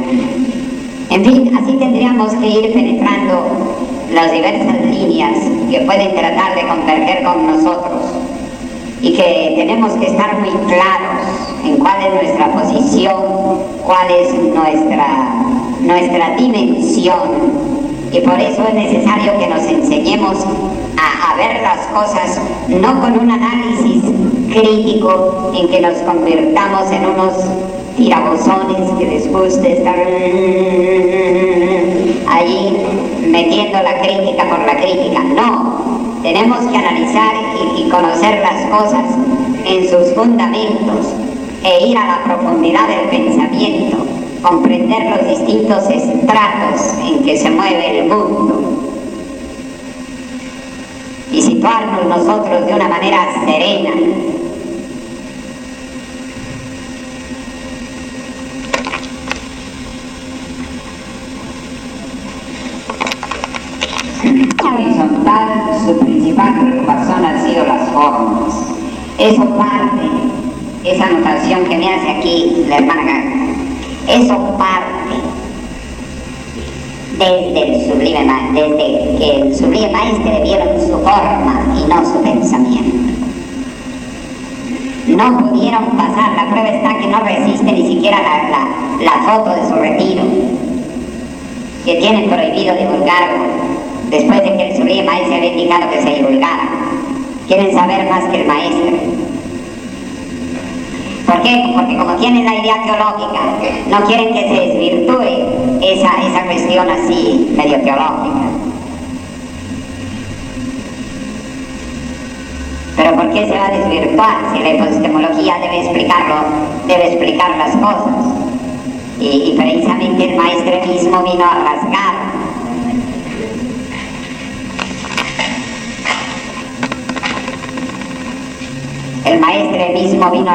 En fin, así tendríamos que ir penetrando las diversas líneas que pueden tratar de converger con nosotros y que tenemos que estar muy claros en cuál es nuestra posición, cuál es nuestra dimensión. Y por eso es necesario que nos enseñemos a ver las cosas no con un análisis crítico en que nos convirtamos en unos tirabuzones que les guste estar ahí metiendo la crítica por la crítica. No, tenemos que analizar y conocer las cosas en sus fundamentos e ir a la profundidad del pensamiento, comprender los distintos estratos en que se mueve el mundo y situarnos nosotros de una manera serena. Horizontal, su principal preocupación han sido las formas. Eso parte, esa anotación que me hace aquí la hermana Gaga, eso parte desde que el sublime maestre vieron su forma y no su pensamiento. No pudieron pasar, la prueba está que no resiste ni siquiera la foto de su retiro, que tienen prohibido divulgarlo, después de que el sublime maestre había indicado que se divulgara. Quieren saber más que el maestro. ¿Por qué? Porque como tienen la idea teológica, no quieren que se desvirtúe esa cuestión así medio teológica. Pero ¿por qué se va a desvirtuar si la epistemología debe explicar las cosas? Y precisamente el maestro mismo vino a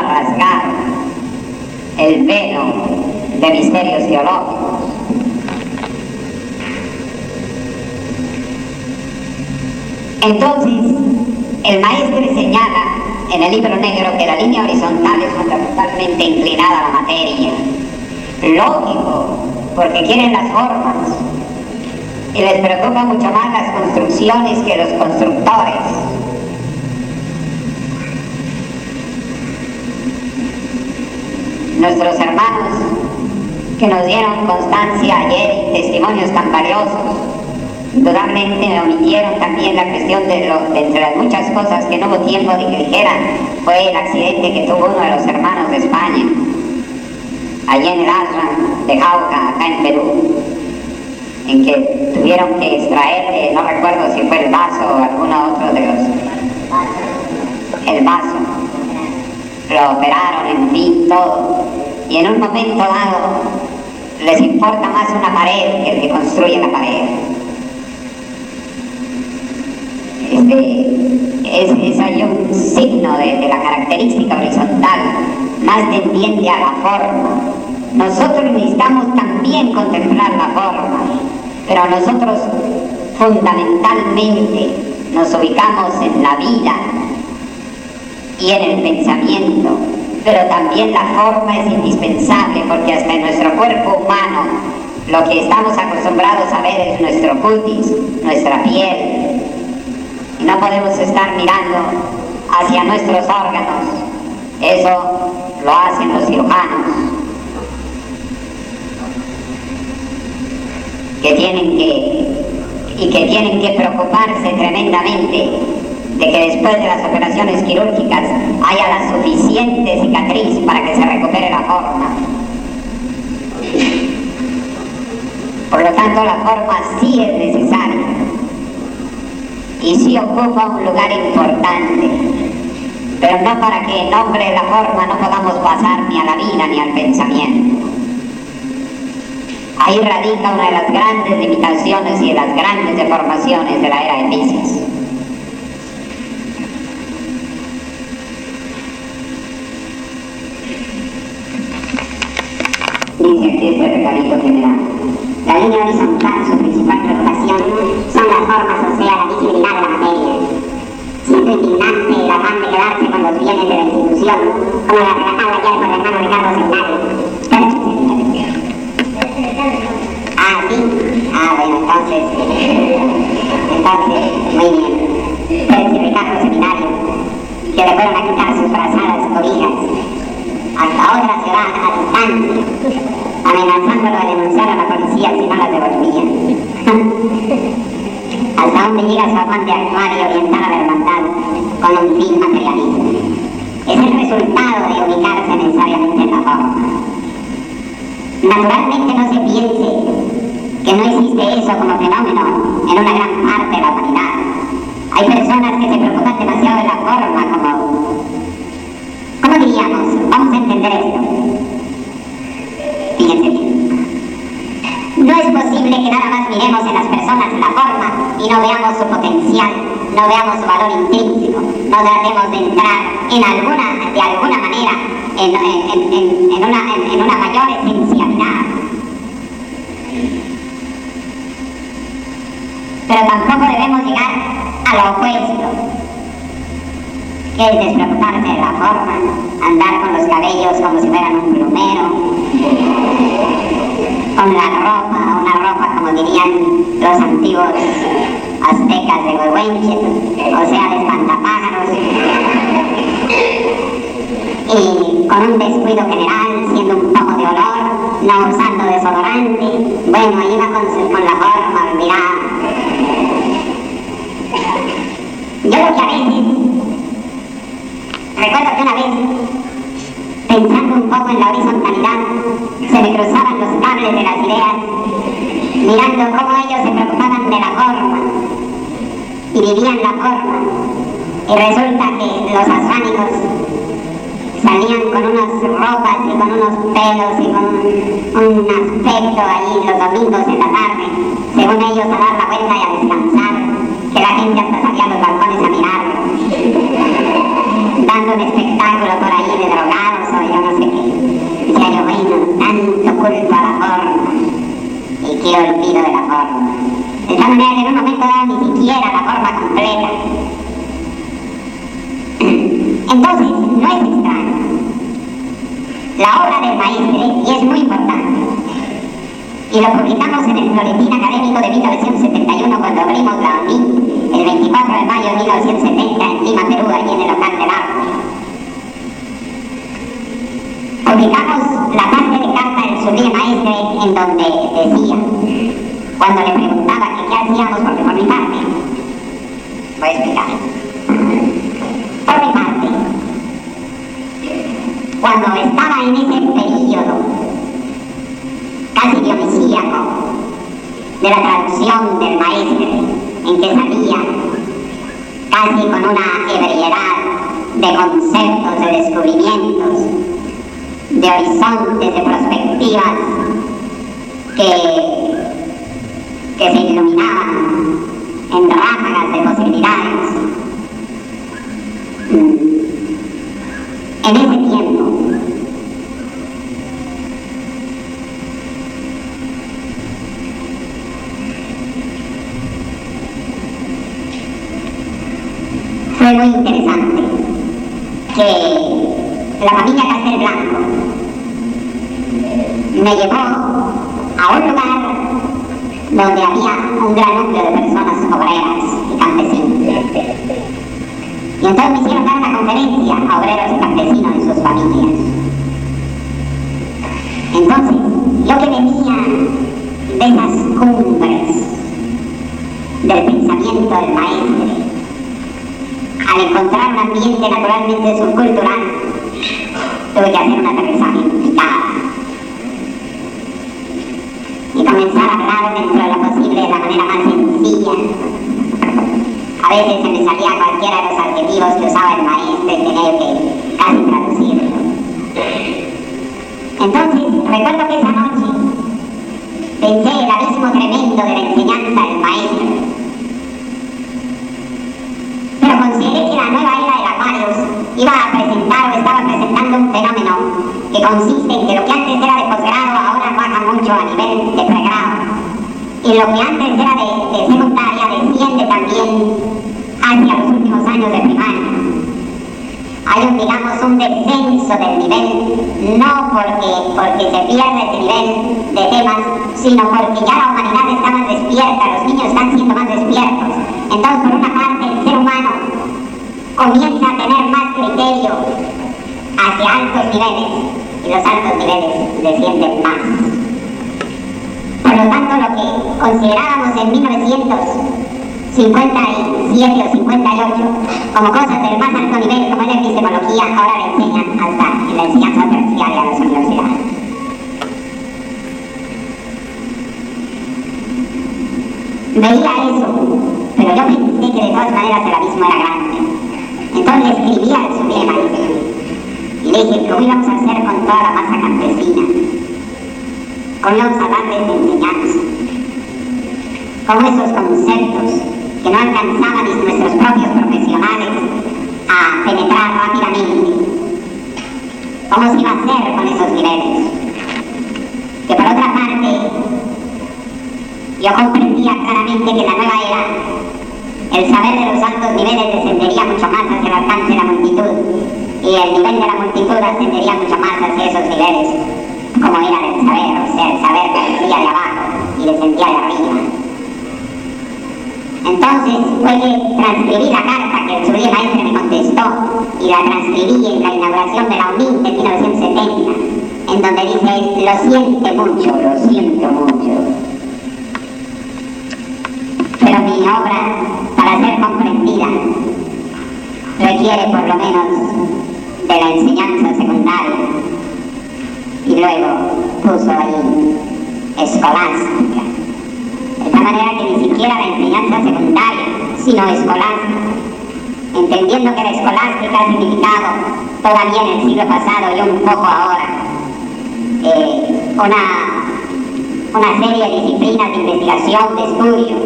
rasgar el velo de misterios teológicos. Entonces, el maestro señala en el libro negro que la línea horizontal es fundamentalmente inclinada a la materia. Lógico, porque quieren las formas y les preocupa mucho más las construcciones que los constructores. Nuestros hermanos que nos dieron constancia ayer y testimonios tan valiosos, indudablemente omitieron también la cuestión de entre las muchas cosas que no hubo tiempo de que dijeran, fue el accidente que tuvo uno de los hermanos de España, allí en el ashram de Jauja, acá en Perú, en que tuvieron que extraerle, no recuerdo si fue el vaso o alguno otro de el vaso. Lo operaron, en fin, todo. Y en un momento dado les importa más una pared que el que construye la pared. Es ahí un signo de la característica horizontal, más tendiente a la forma. Nosotros necesitamos también contemplar la forma, pero nosotros fundamentalmente nos ubicamos en la vida y en el pensamiento, pero también la forma es indispensable, porque hasta en nuestro cuerpo humano lo que estamos acostumbrados a ver es nuestro cutis, nuestra piel, y no podemos estar mirando hacia nuestros órganos. Eso lo hacen los cirujanos, que tienen que preocuparse tremendamente de que después de las operaciones quirúrgicas haya la suficiente cicatriz para que se recupere la forma. Por lo tanto, la forma sí es necesaria y sí ocupa un lugar importante, pero no para que en nombre de la forma no podamos pasar ni a la vida ni al pensamiento. Ahí radica una de las grandes limitaciones y de las grandes deformaciones de la era de Piscis. Dice aquí este recadito general. La línea horizontal, su principal preocupación son las formas, o sea, la visibilidad de la materia. Siendo indignante el afán de quedarse con los bienes de la institución, como la relatada ayer por el hermano Ricardo Seminario. Ah, sí. Ah, bueno, entonces, muy bien. Pérez y Ricardo Seminario, que le fueron a quitar sus brazadas cobijas hasta otra ciudad a distancia, amenazándolo de denunciar a la policía si no las devolvían. ¿Hasta dónde llega su afán de actuar y orientar a la hermandad con un fin materialista? Es el resultado de ubicarse necesariamente en la forma. Naturalmente no se piense que no existe eso como fenómeno en una gran parte de la humanidad. Hay personas que se preocupan demasiado de la forma, ¿cómo diríamos? Vamos a entender esto. Fíjense bien. No es posible que nada más miremos en las personas la forma y no veamos su potencial, no veamos su valor intrínseco, no tratemos de entrar de alguna manera en una mayor esencialidad. Pero tampoco debemos llegar a lo opuesto, que es despreocuparse de la forma, andar con los cabellos como si fueran un plumero, con la ropa, una ropa como dirían los antiguos aztecas de Huehuenche, o sea, de espantapájaros, y con un descuido general, siendo un poco de olor, no usando desodorante. Bueno, iba con la forma olvidada. Yo lo que a veces recuerdo que una vez, pensando un poco en la horizontalidad, se me cruzaban los cables de las ideas, mirando cómo ellos se preocupaban de la forma y vivían la forma, y resulta que los asfánicos salían con unas ropas y con unos pelos y con un aspecto ahí los domingos en la tarde, según ellos a dar la vuelta y a descansar, que la gente hasta salía a los balcones a mirarlo, dando un espectáculo por ahí de drogados o yo no sé qué. Decía yo, bueno, tanto culto a la forma y qué olvido de la forma. De tal manera que en un momento dado ni siquiera la forma completa. Entonces, no es extraño. La obra del maestre, y es muy importante, y lo publicamos en el Boletín Académico de 1971 cuando abrimos la ONI, el 24 de mayo de 1970 en Lima, Perú, allí en el local del arte. Publicamos la parte de carta del sublime maestre en donde decía, cuando le preguntaba que qué hacíamos, porque por mi parte, voy a explicar. Por mi parte, cuando estaba en ese periodo casi dionisíaco de la traducción del maestre, en que salía casi con una ebriedad de conceptos, de descubrimientos, de horizontes, de perspectivas que se iluminaban en ráfagas de posibilidades. En ese tiempo, fue muy interesante que la familia Castelblanco me llevó a un lugar donde había un gran número de personas obreras y campesinos. Y entonces me hicieron dar una conferencia a obreros y campesinos y sus familias. Entonces, yo que venía de esas cumbres del pensamiento del maestre, al encontrar un ambiente naturalmente subcultural, tuve que hacer un aterrizaje vital y comenzar a hablar dentro de lo posible de la manera más sencilla. A veces se me salía cualquiera de los adjetivos que usaba el maestro y tenía que casi traducirlo. Entonces, recuerdo que esa noche pensé el abismo tremendo de la enseñanza del maestro. Pero consideré que la nueva era de Aquarius iba a presentar o estaba presentando un fenómeno consiste en que lo que antes era de posgrado ahora baja mucho a nivel de pregrado. Y lo que antes era de secundaria desciende también hacia los últimos años de primaria. Hay un descenso del nivel, no porque se pierde ese nivel de temas, sino porque ya la humanidad está más despierta, los niños están siendo más despiertos. Entonces, por una parte, el ser humano comienza a tener más criterio hacia altos niveles, y los altos niveles descienden más. Por lo tanto, lo que considerábamos en 1957 o 58 como cosas del más alto nivel, como es la epistemología, ahora le enseñan hasta en la enseñanza terciaria a las universidades. Veía eso, pero yo pensé que de todas maneras el abismo era grande. Entonces le escribí al sublime maestro y le dije, ¿cómo íbamos a hacer con toda la masa campesina? ¿Cómo íbamos a darles de enseñanza? ¿Cómo esos conceptos que no alcanzaban nuestros propios profesionales a penetrar rápidamente? ¿Cómo se iba a hacer con esos niveles? Que por otra parte, yo comprendía claramente que en la nueva era el saber de los altos niveles descendería mucho más hacia el alcance de la multitud y el nivel de la multitud ascendería mucho más hacia esos niveles, como era el saber, o sea, el saber que descendía de abajo y descendía de arriba. Entonces fue que transcribí la carta que el sublime maestro me contestó y la transcribí en la inauguración de la UNIT de 1970, en donde dice, lo siento mucho. Pero mi obra, para ser comprendida, requiere por lo menos de la enseñanza secundaria. Y luego puso ahí escolástica. De tal manera que ni siquiera la enseñanza secundaria, sino escolástica. Entendiendo que la escolástica ha significado todavía en el siglo pasado y un poco ahora una serie de disciplinas de investigación, de estudio.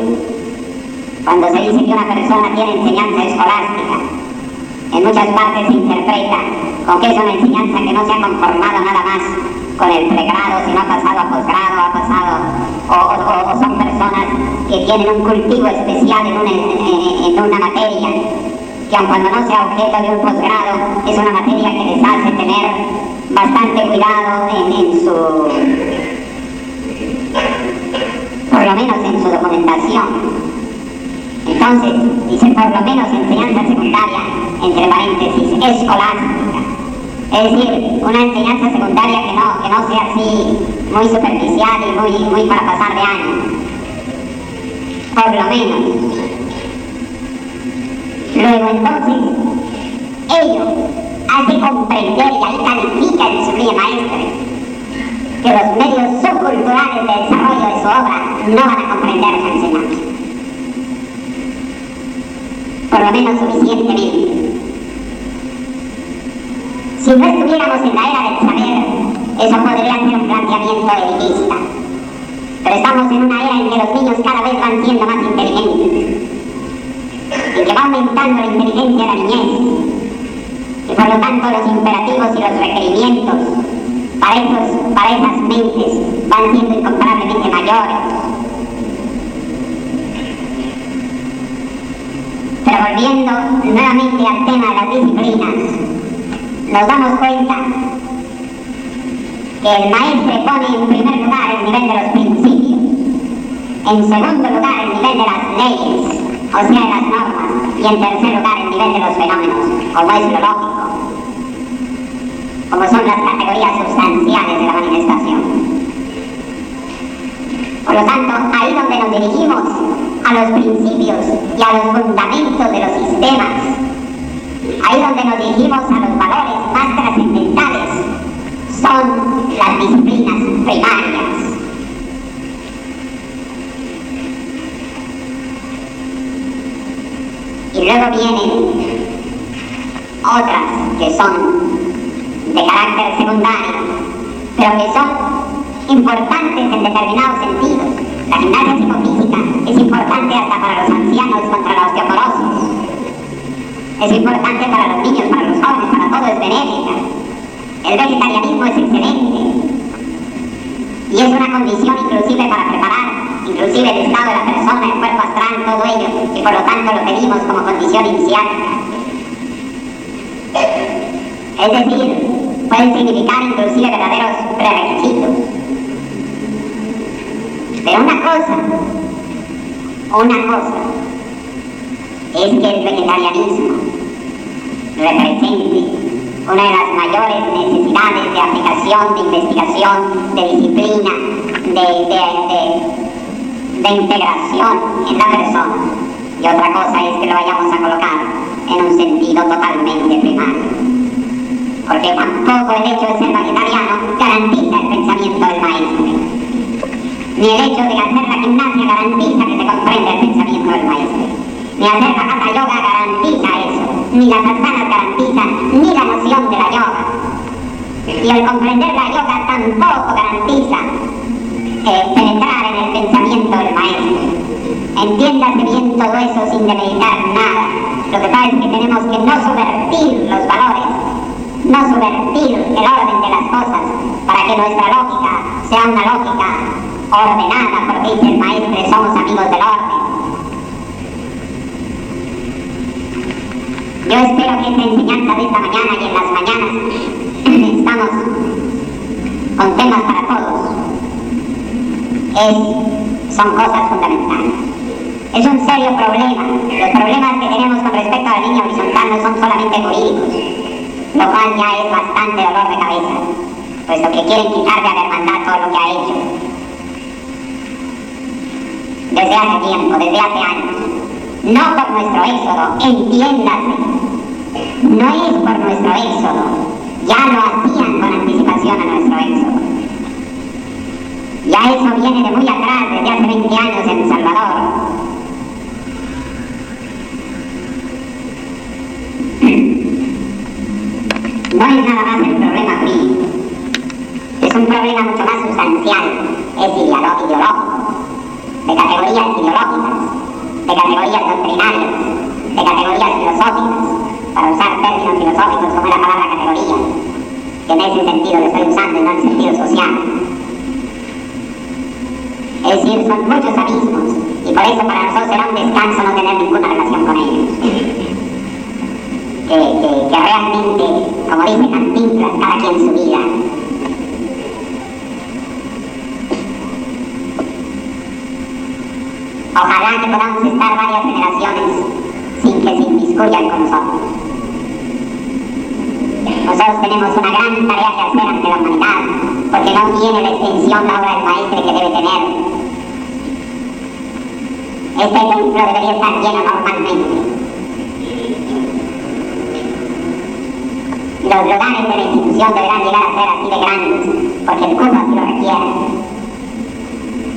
Cuando se dice que una persona tiene enseñanza escolástica, en muchas partes se interpreta con que es una enseñanza que no se ha conformado nada más con el pregrado, sino ha pasado a posgrado, o son personas que tienen un cultivo especial en una materia, que aun cuando no sea objeto de un posgrado, es una materia que les hace tener bastante cuidado por lo menos en su documentación. Entonces, dice por lo menos enseñanza secundaria, entre paréntesis, escolástica. Es decir, una enseñanza secundaria que no sea así muy superficial y muy para pasar de año. Por lo menos. Luego entonces, ello hace comprender, y ahí califica el sublime maestro, que los medios subculturales de desarrollo de su obra no van a comprender su enseñanza. Por lo menos suficientemente. Si no estuviéramos en la era del saber, eso podría ser un planteamiento elitista. Pero estamos en una era en que los niños cada vez van siendo más inteligentes, en que va aumentando la inteligencia de la niñez, y por lo tanto los imperativos y los requerimientos para esas mentes van siendo incomparablemente mayores. Pero volviendo nuevamente al tema de las disciplinas, nos damos cuenta que el maestro pone en primer lugar el nivel de los principios, en segundo lugar el nivel de las leyes, o sea, de las normas, y en tercer lugar el nivel de los fenómenos, como es lo lógico, como son las categorías sustanciales de la manifestación. Por lo tanto, ahí donde nos dirigimos a los principios y a los fundamentos de los sistemas, ahí donde nos dirigimos a los valores más trascendentales, son las disciplinas primarias. Y luego vienen otras que son de carácter secundario, pero que son importantes en determinados sentidos. La gimnasia psicofísica es importante hasta para los ancianos contra la osteoporosis. Es importante para los niños, para los jóvenes, para todo, es benéfica. El vegetarianismo es excelente y es una condición inclusive para preparar inclusive el estado de la persona, el cuerpo astral, todo ello, y por lo tanto lo pedimos como condición iniciática. Es decir, pueden significar inclusive verdaderos prerequisitos. Pero una cosa es que el vegetarianismo represente una de las mayores necesidades de aplicación, de investigación, de disciplina, de integración en la persona. Y otra cosa es que lo vayamos a colocar en un sentido totalmente primario. Porque tampoco el hecho de ser vegetariano garantiza el pensamiento del maestro. Ni el hecho de hacer la gimnasia garantiza que se comprenda el pensamiento del maestro. Ni hacer la hatha yoga garantiza eso. Ni las asanas garantizan ni la noción de la yoga. Y el comprender la yoga tampoco garantiza penetrar en el pensamiento del maestro. Entiéndase bien todo eso sin demeritar nada. Lo que pasa es que tenemos que no subvertir los valores, no subvertir el orden de las cosas, para que nuestra lógica sea una lógica ordenada, porque dice el maestro, somos amigos del orden. Yo espero que esta enseñanza de esta mañana y en las mañanas estamos con temas para todos. Son cosas fundamentales. Es un serio problema. Los problemas que tenemos con respecto a la línea horizontal no son solamente jurídicos, lo cual ya es bastante dolor de cabeza, puesto que quieren quitarle a la hermandad todo lo que ha hecho desde hace tiempo, desde hace años. No por nuestro éxodo, entiéndase, no es por nuestro éxodo, ya lo hacían con anticipación a nuestro éxodo. Ya eso viene de muy atrás, desde hace 20 años en El Salvador. No es nada más el problema jurídico, es un problema mucho más sustancial, es ideológico, de categorías ideológicas, de categorías doctrinarias, de categorías filosóficas, para usar términos filosóficos como la palabra categoría, que en ese sentido lo estoy usando y no en sentido social. Es decir, son muchos abismos, y por eso para nosotros será un descanso no tener ninguna relación con ellos. Que realmente, como dice Cantinflas, cada quien su vida. Ojalá que podamos estar varias generaciones sin que se inmiscuyan con nosotros. Nosotros tenemos una gran tarea que hacer ante la humanidad, porque no tiene la extensión la obra del maestro que debe tener. Este templo debería estar lleno normalmente. Los lugares de la institución deberán llegar a ser así de grandes, porque el Cuba así lo requiere.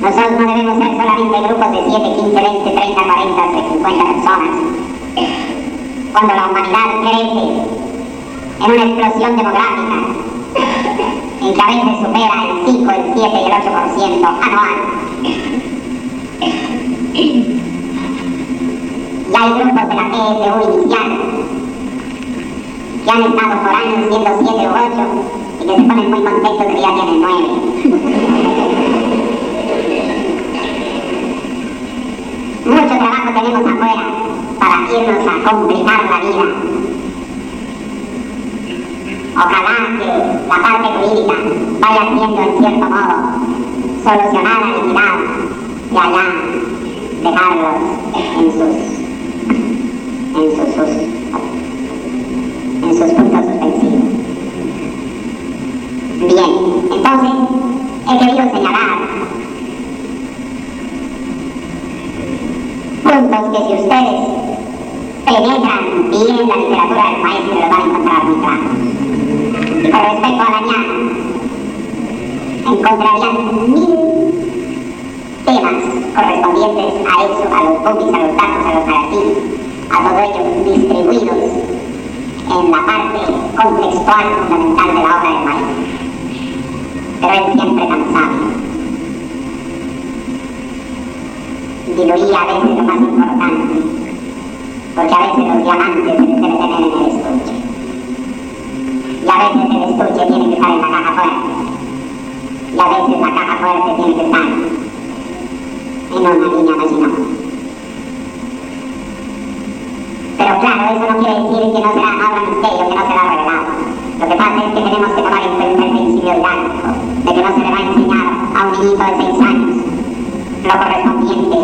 Nosotros no debemos ser solamente grupos de 7, 15, 20, 30, 40, 50 personas. Cuando la humanidad crece en una explosión demográfica, en que a veces supera el 5, el 7 y el 8% anual. Y hay grupos de la PSU inicial que han estado por años siendo 7 u 8 y que se ponen muy contentos de que ya tienen 9. Mucho trabajo tenemos afuera para irnos a complicar la vida. Ojalá que la parte jurídica vaya siendo en cierto modo solucionada, liquidada, y allá dejarlos en sus puntos suspensivos. Bien, entonces he querido señalar puntos que si ustedes penetran bien la literatura del maestro lo van a encontrar muy claro. Y con respecto a la ñana, encontrarían 1000 temas correspondientes a eso, a los bookies, a los datos, a los narrativos, a todo ello distribuidos en la parte contextual fundamental de la obra del maestro. Pero él siempre tan sabio diluía a veces lo más importante, porque a veces los diamantes se deben tener en el estuche. Y a veces el estuche tiene que estar en la caja fuerte. Y a veces la caja fuerte tiene que estar en una línea vaginal. Pero claro, eso no quiere decir que no será nada misterio, que no será revelado. Lo que pasa es que tenemos que tomar en cuenta el principio didáctico, de que no se le va a enseñar a un niñito de 6 años lo correspondiente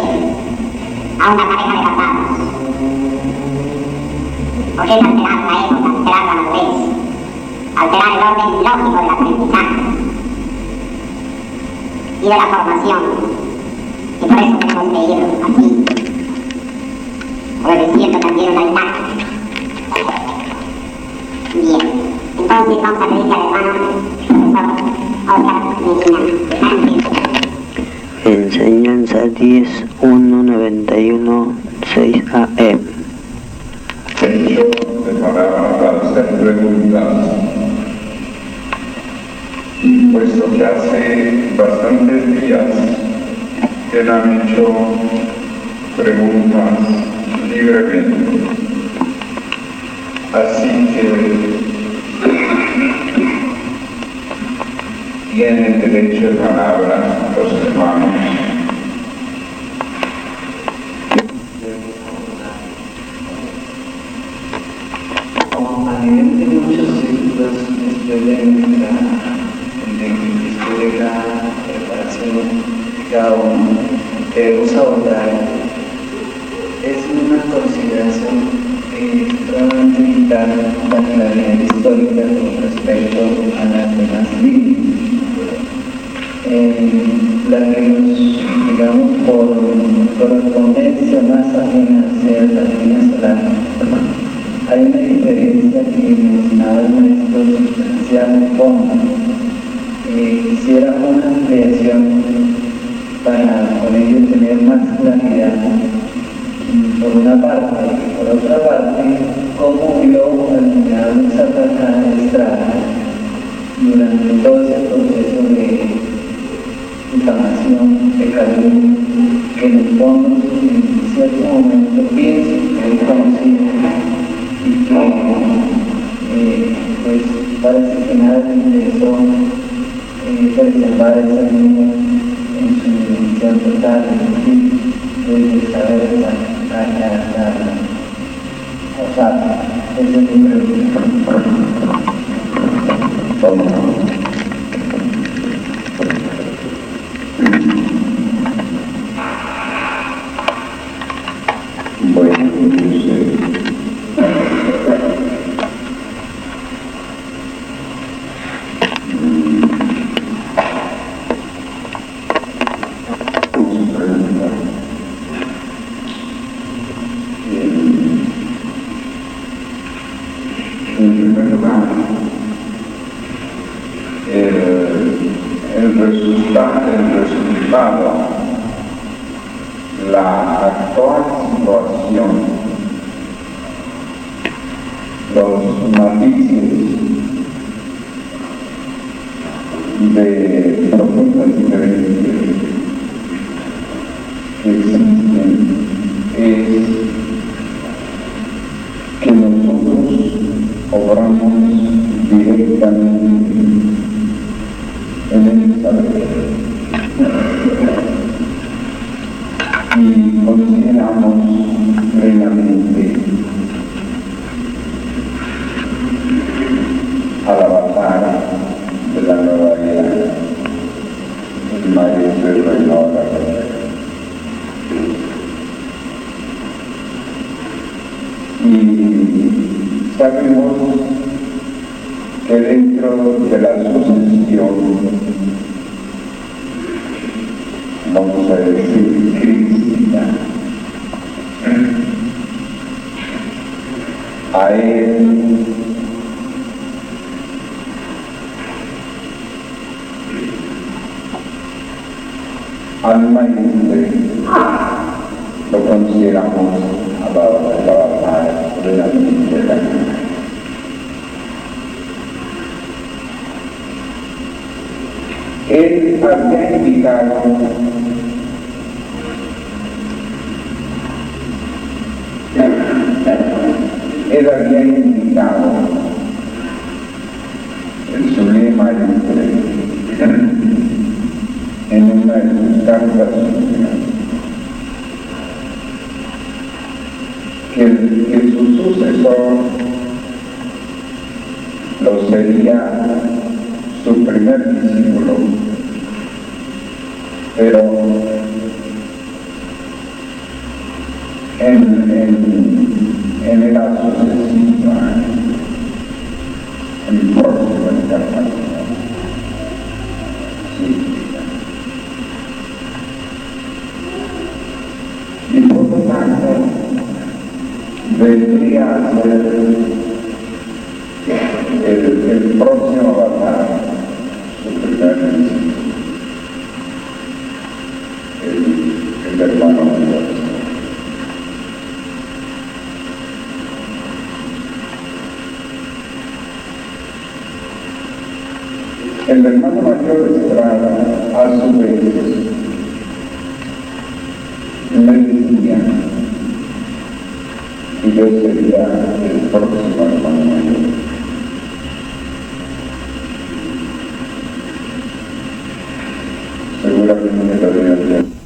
a una pareja de casados. Porque es alterar la época, alterar la madurez, alterar el orden lógico del aprendizaje y de la formación. Y por eso tenemos que ir así, obedeciendo también una dinámica. Bien, entonces vamos a pedirle al hermano profesor Oscar Medina. Enseñanza 10.1.91 6 AM. Hecho de palabra para hacer preguntas, puesto que hace bastantes días que le han hecho preguntas libremente. Así que tienen derecho de palabra los hermanos. A nivel de muchos ciclos de la preparación de cada uno que debemos abordar es una consideración extremadamente vital en la línea histórica con respecto a las demás líneas. La que nos, digamos, por correspondencia más ajena hacia la línea solar, hay una diferencia que mencionaba el maestro sustancial con quisiera una ampliación para con ello tener más claridad por una parte, y por otra parte, cómo vio al mirador Zapata Estrada durante todo ese proceso de inflamación de carbón, que en el fondo en cierto momento pienso que es conocido y que pues parece que nada le interesó preservar esa línea en su dimensión total, es decir, desde saber o sea, ese es mi pregunta. Bueno, en primer lugar, el resultado, la actual situación, los matices de profundas diferencias que existen es que nosotros obramos directamente en el saber y consideramos plenamente al avatar de la nueva era, el maestro del reino de la vida. Y sabemos que dentro de la sucesión, vamos a decir, crística, a él al maestro lo consideramos la batalla de la vida. Él había indicado mayo en una de sus cartas que su sucesor lo sería su primer discípulo, pero en el año sucesivo, en el próximo encarnación. Y por lo tanto, vendría a ser el próximo avatar, su primer discípulo, el hermano mayor. El hermano mayor Estrada, a su vez, me decía que yo sería el próximo hermano mayor. Seguramente lo voy a hacer.